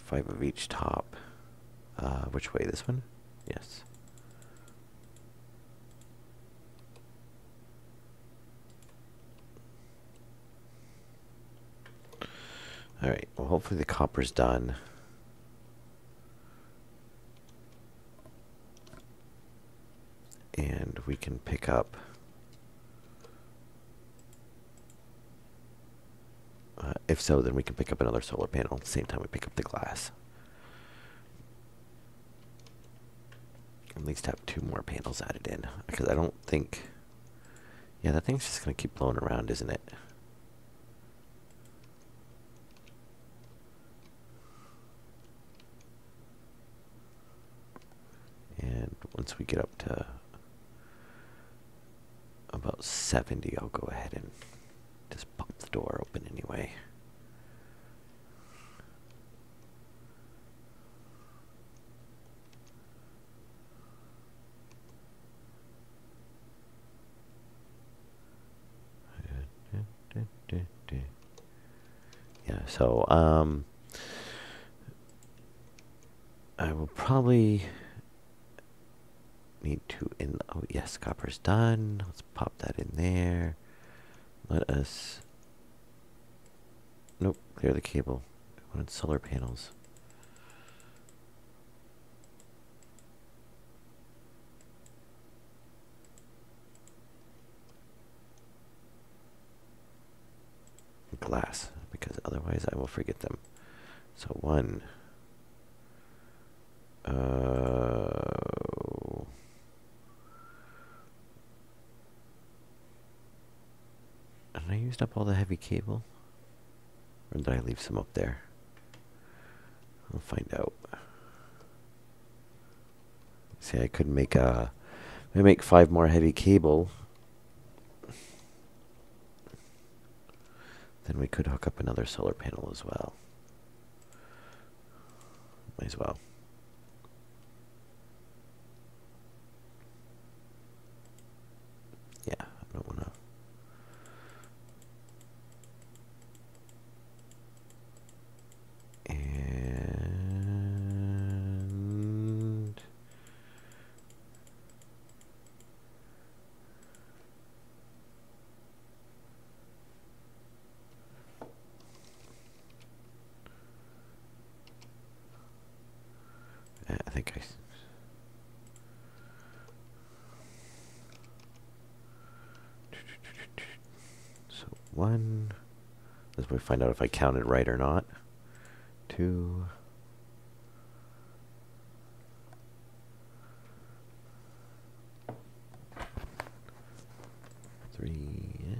5 of each top. Which way? This one? Yes. Alright, well hopefully the copper's done. And we can pick up if so, then we can pick up another solar panel at the same time we pick up the glass. At least have 2 more panels added in. Because I don't think... Yeah, that thing's just going to keep blowing around, isn't it? And once we get up to about 70, I'll go ahead and just pop the door open anyway. Yeah, so I will probably need to oh yes, copper's done. Let's pop that in there. Let us clear the cable. I wanted solar panels. Glass, because otherwise I will forget them. So 1. And I used up all the heavy cable? Or did I leave some up there? I'll find out. See, I could make make 5 more heavy cable. Then we could hook up another solar panel as well. Might as well. Yeah, I don't want to. And I think so 1. This way we find out if I counted right or not. 2. 3. Yeah.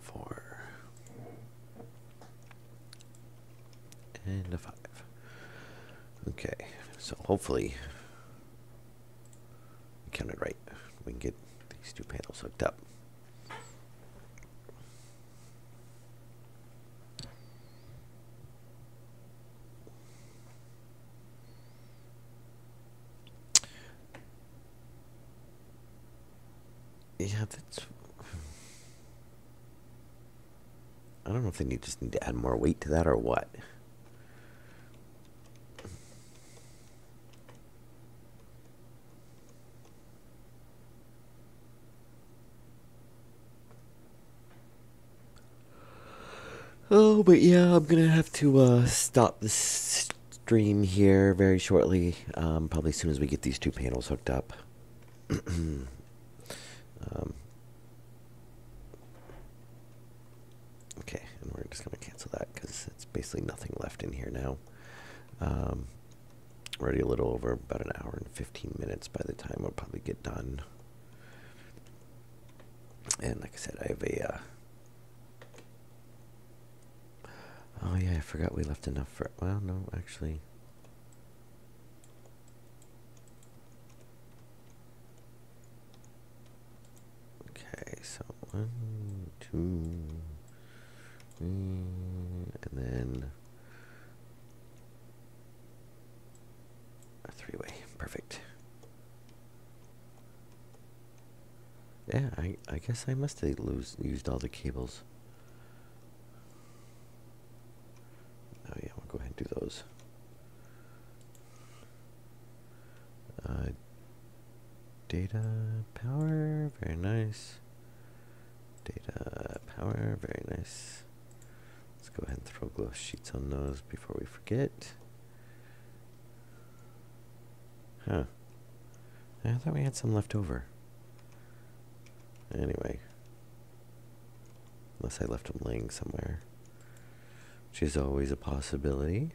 4. And a 5. Okay, so hopefully we counted right. We can get these 2 panels hooked up. Yeah, that's... I don't know if they just need to add more weight to that or what. Oh, but yeah, I'm gonna have to stop this stream here very shortly. Probably as soon as we get these 2 panels hooked up. Okay, and we're just gonna cancel that because it's basically nothing left in here now. Already a little over about an hour and 15 minutes by the time we'll probably get done. And like I said, I have a oh yeah, I forgot we left enough for... Well, no, actually... Okay, so 1, 2, 3, and then... a 3-way. Perfect. Yeah, I guess I must have used all the cables. Oh yeah, we'll go ahead and do those. Data power, very nice. Data power, very nice. Let's go ahead and throw glow sheets on those before we forget. Huh. I thought we had some left over. Anyway. Unless I left them laying somewhere. Which is always a possibility.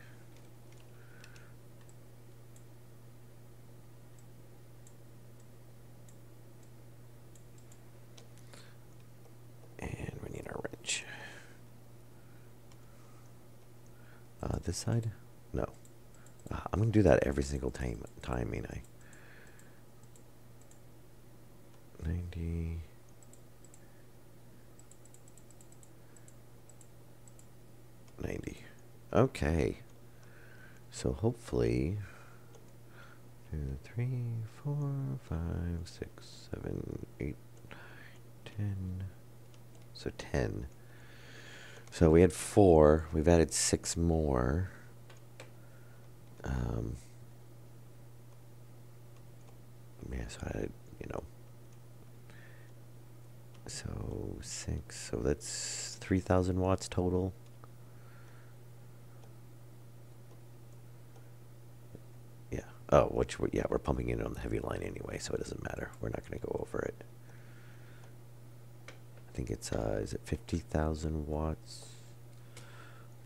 And we need our wrench. This side? No. I'm going to do that every single time, ain't I? 90. 90. Okay. So hopefully 2, 3, 4, 5, 6, 7, 8, 10. So 10. So we had 4. We've added 6 more. Yeah, so I added, so 6. So that's 3,000 watts total. Yeah. Oh, yeah, we're pumping in on the heavy line anyway, so it doesn't matter. We're not going to go over it. I think it's, is it 50,000 watts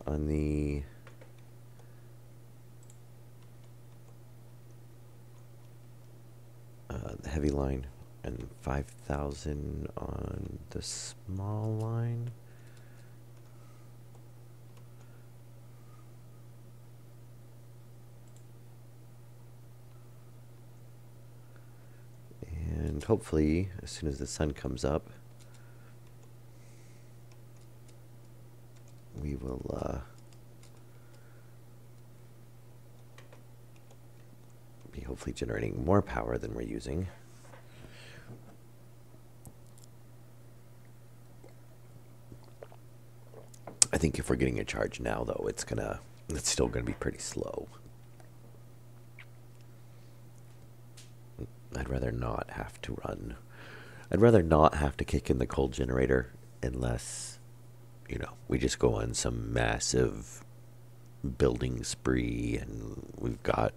on the heavy line and 5,000 on the small line. And hopefully, as soon as the sun comes up, we will be hopefully generating more power than we're using. I think if we're getting a charge now, though, it's still gonna be pretty slow. I'd rather not have to run. I'd rather not have to kick in the cold generator unless, we just go on some massive building spree and we've got,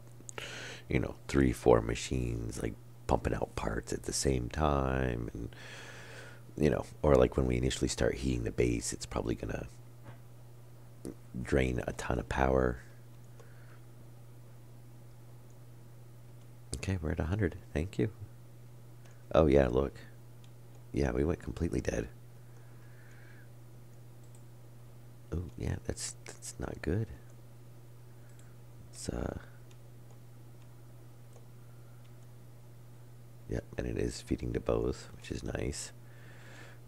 3, 4 machines like pumping out parts at the same time, and or like when we initially start heating the base, it's probably gonna drain a ton of power. Okay, we're at 100. Thank you. Oh yeah, look. Yeah, we went completely dead. Oh yeah, that's not good. It's yep, and it is feeding to both, which is nice.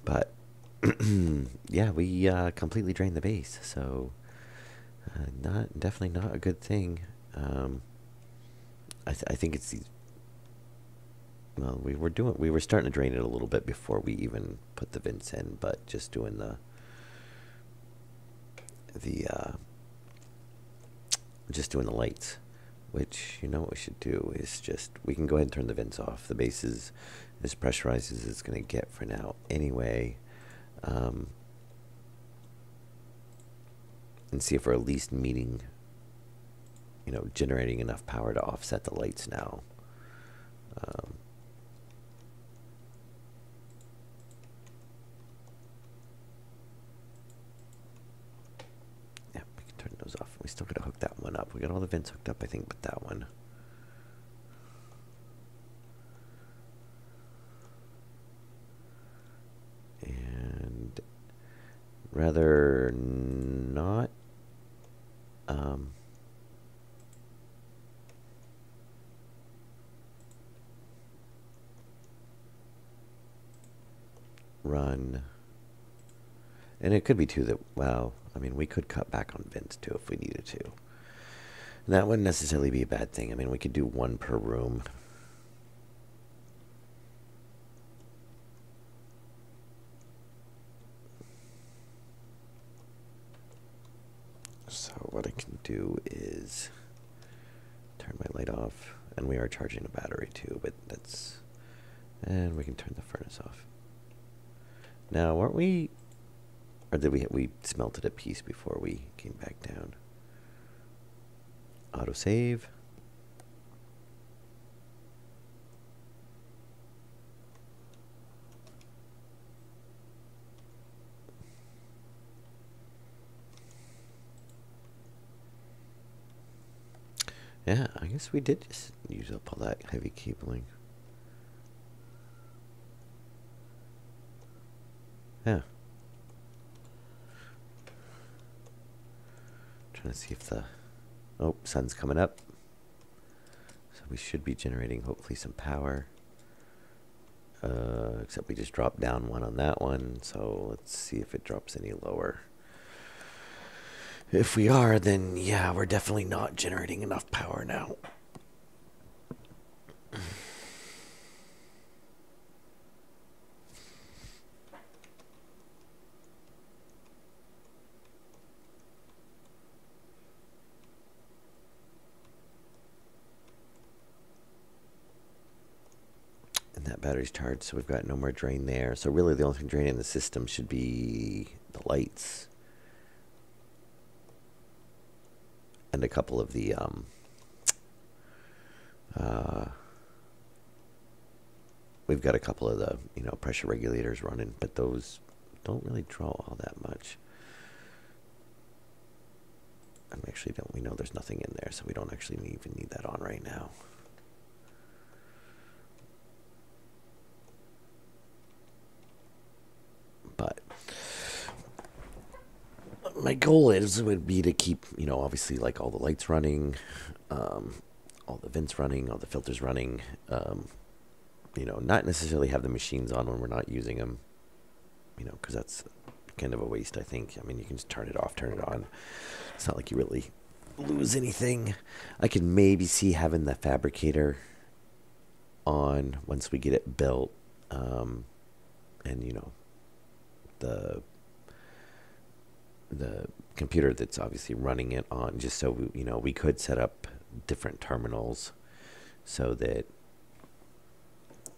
But yeah, we completely drained the base, so definitely not a good thing. I think it's these. Well, we were starting to drain it a little bit before we even put the vents in, but just doing just doing the lights, which what we should do is we can go ahead and turn the vents off. The base is as pressurized as it's going to get for now anyway, and see if we're at least meeting, generating enough power to offset the lights now. Yeah, we can turn those off. We still got to hook that one up. We got all the vents hooked up, I think, but that one. And rather not run. And it could be too that, well, I mean, we could cut back on vents too if we needed to. And that wouldn't necessarily be a bad thing. I mean, we could do 1 per room. what I can do is turn my light off, and we are charging a battery too, but that's, and we can turn the furnace off. Now, weren't we, or did we smelted a piece before we came back down? Autosave. Yeah, I guess we did just use up all that heavy cabling. Yeah. Trying to see if the, oh, sun's coming up. So we should be generating hopefully some power. Except we just dropped down one on that one, so let's see if it drops any lower. If we are, then yeah, we're definitely not generating enough power now. And that battery's charged, so we've got no more drain there. So really the only thing draining the system should be the lights. And a couple of the we've got a couple of the, you know, pressure regulators running, but those don't really draw all that much. And we actually don't, we know there's nothing in there, so we don't actually even need that on right now. But my goal would be to keep, you know, obviously like all the lights running, all the vents running, all the filters running, you know, not necessarily have the machines on when we're not using them, you know, because that's kind of a waste, I think. I mean, you can just turn it off, turn it on. It's not like you really lose anything. I can maybe see having the fabricator on once we get it built, and, you know, the computer that's obviously running it on, just so we, you know, we could set up different terminals so that,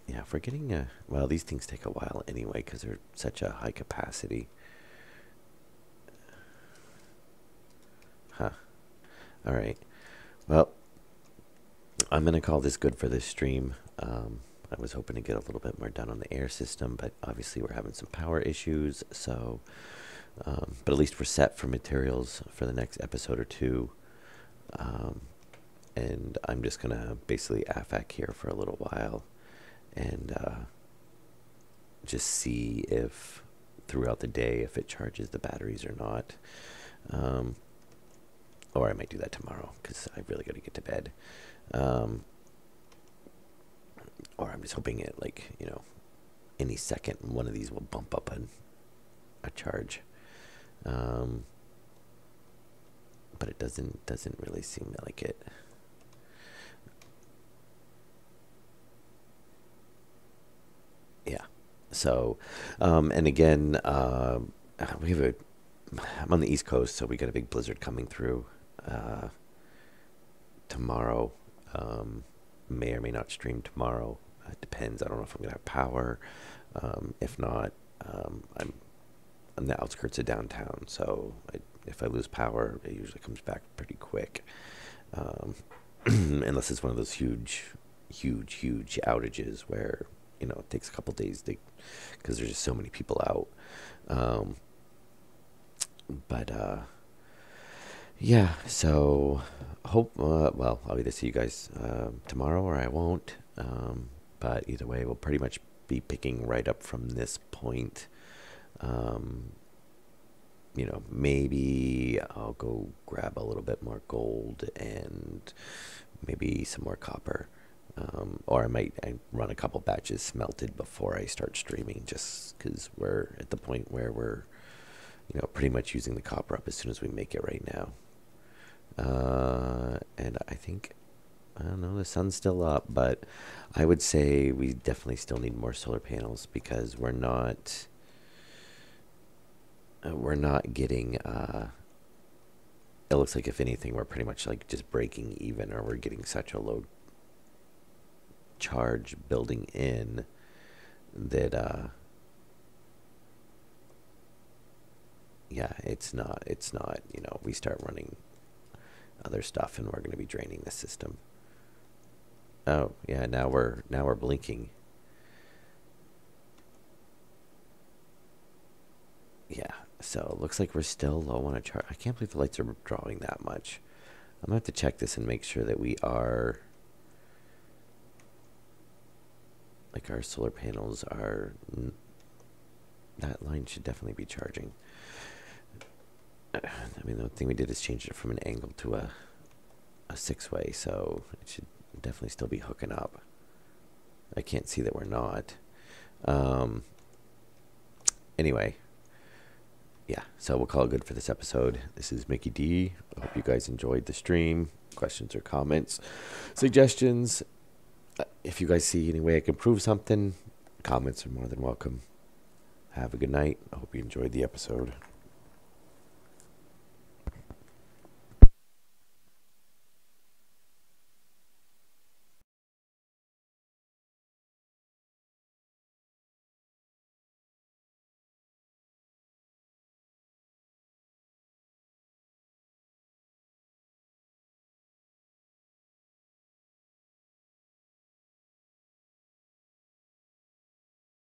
yeah, if we're getting a, well, these things take a while anyway because they're such a high capacity. Huh. All right. Well, I'm going to call this good for this stream. I was hoping to get a little bit more done on the air system, but obviously we're having some power issues, so, but at least we're set for materials for the next episode or two. And I'm just going to basically AFAC here for a little while and just see if throughout the day if it charges the batteries or not. Or I might do that tomorrow because I really got to get to bed. Or I'm just hoping it, like, you know, any second one of these will bump up a charge. But it doesn't really seem like it. Yeah. So, and again, we have I'm on the East Coast, so we got a big blizzard coming through tomorrow. May or may not stream tomorrow. It depends. I don't know if I'm gonna have power. If not, I'm on the outskirts of downtown, so if I lose power, it usually comes back pretty quick. Unless it's one of those huge outages where, you know, it takes a couple days because there's just so many people out. But yeah, so hope, well, I'll either see you guys tomorrow or I won't. But either way, we'll pretty much be picking right up from this point. You know, maybe I'll go grab a little bit more gold and maybe some more copper. Or I run a couple batches smelted before I start streaming, just because we're at the point where we're, you know, pretty much using the copper up as soon as we make it right now. And I think, I don't know, the sun's still up, but I would say we definitely still need more solar panels because we're not getting it looks like if anything, we're pretty much like just breaking even, or we're getting such a low charge building in that, yeah, it's not, you know, we start running other stuff and we're going to be draining the system. Oh, yeah, now we're blinking. Yeah, so it looks like we're still low on a chart. I can't believe the lights are drawing that much. I'm going to have to check this and make sure that we are, like, our solar panels are, that line should definitely be charging. I mean, the thing we did is change it from an angle to a six-way, so it should definitely still be hooking up. I can't see that we're not. Anyway, yeah, so we'll call it good for this episode. This is Mickey D. I hope you guys enjoyed the stream. Questions or comments, suggestions. If you guys see any way I can prove something, comments are more than welcome. Have a good night. I hope you enjoyed the episode.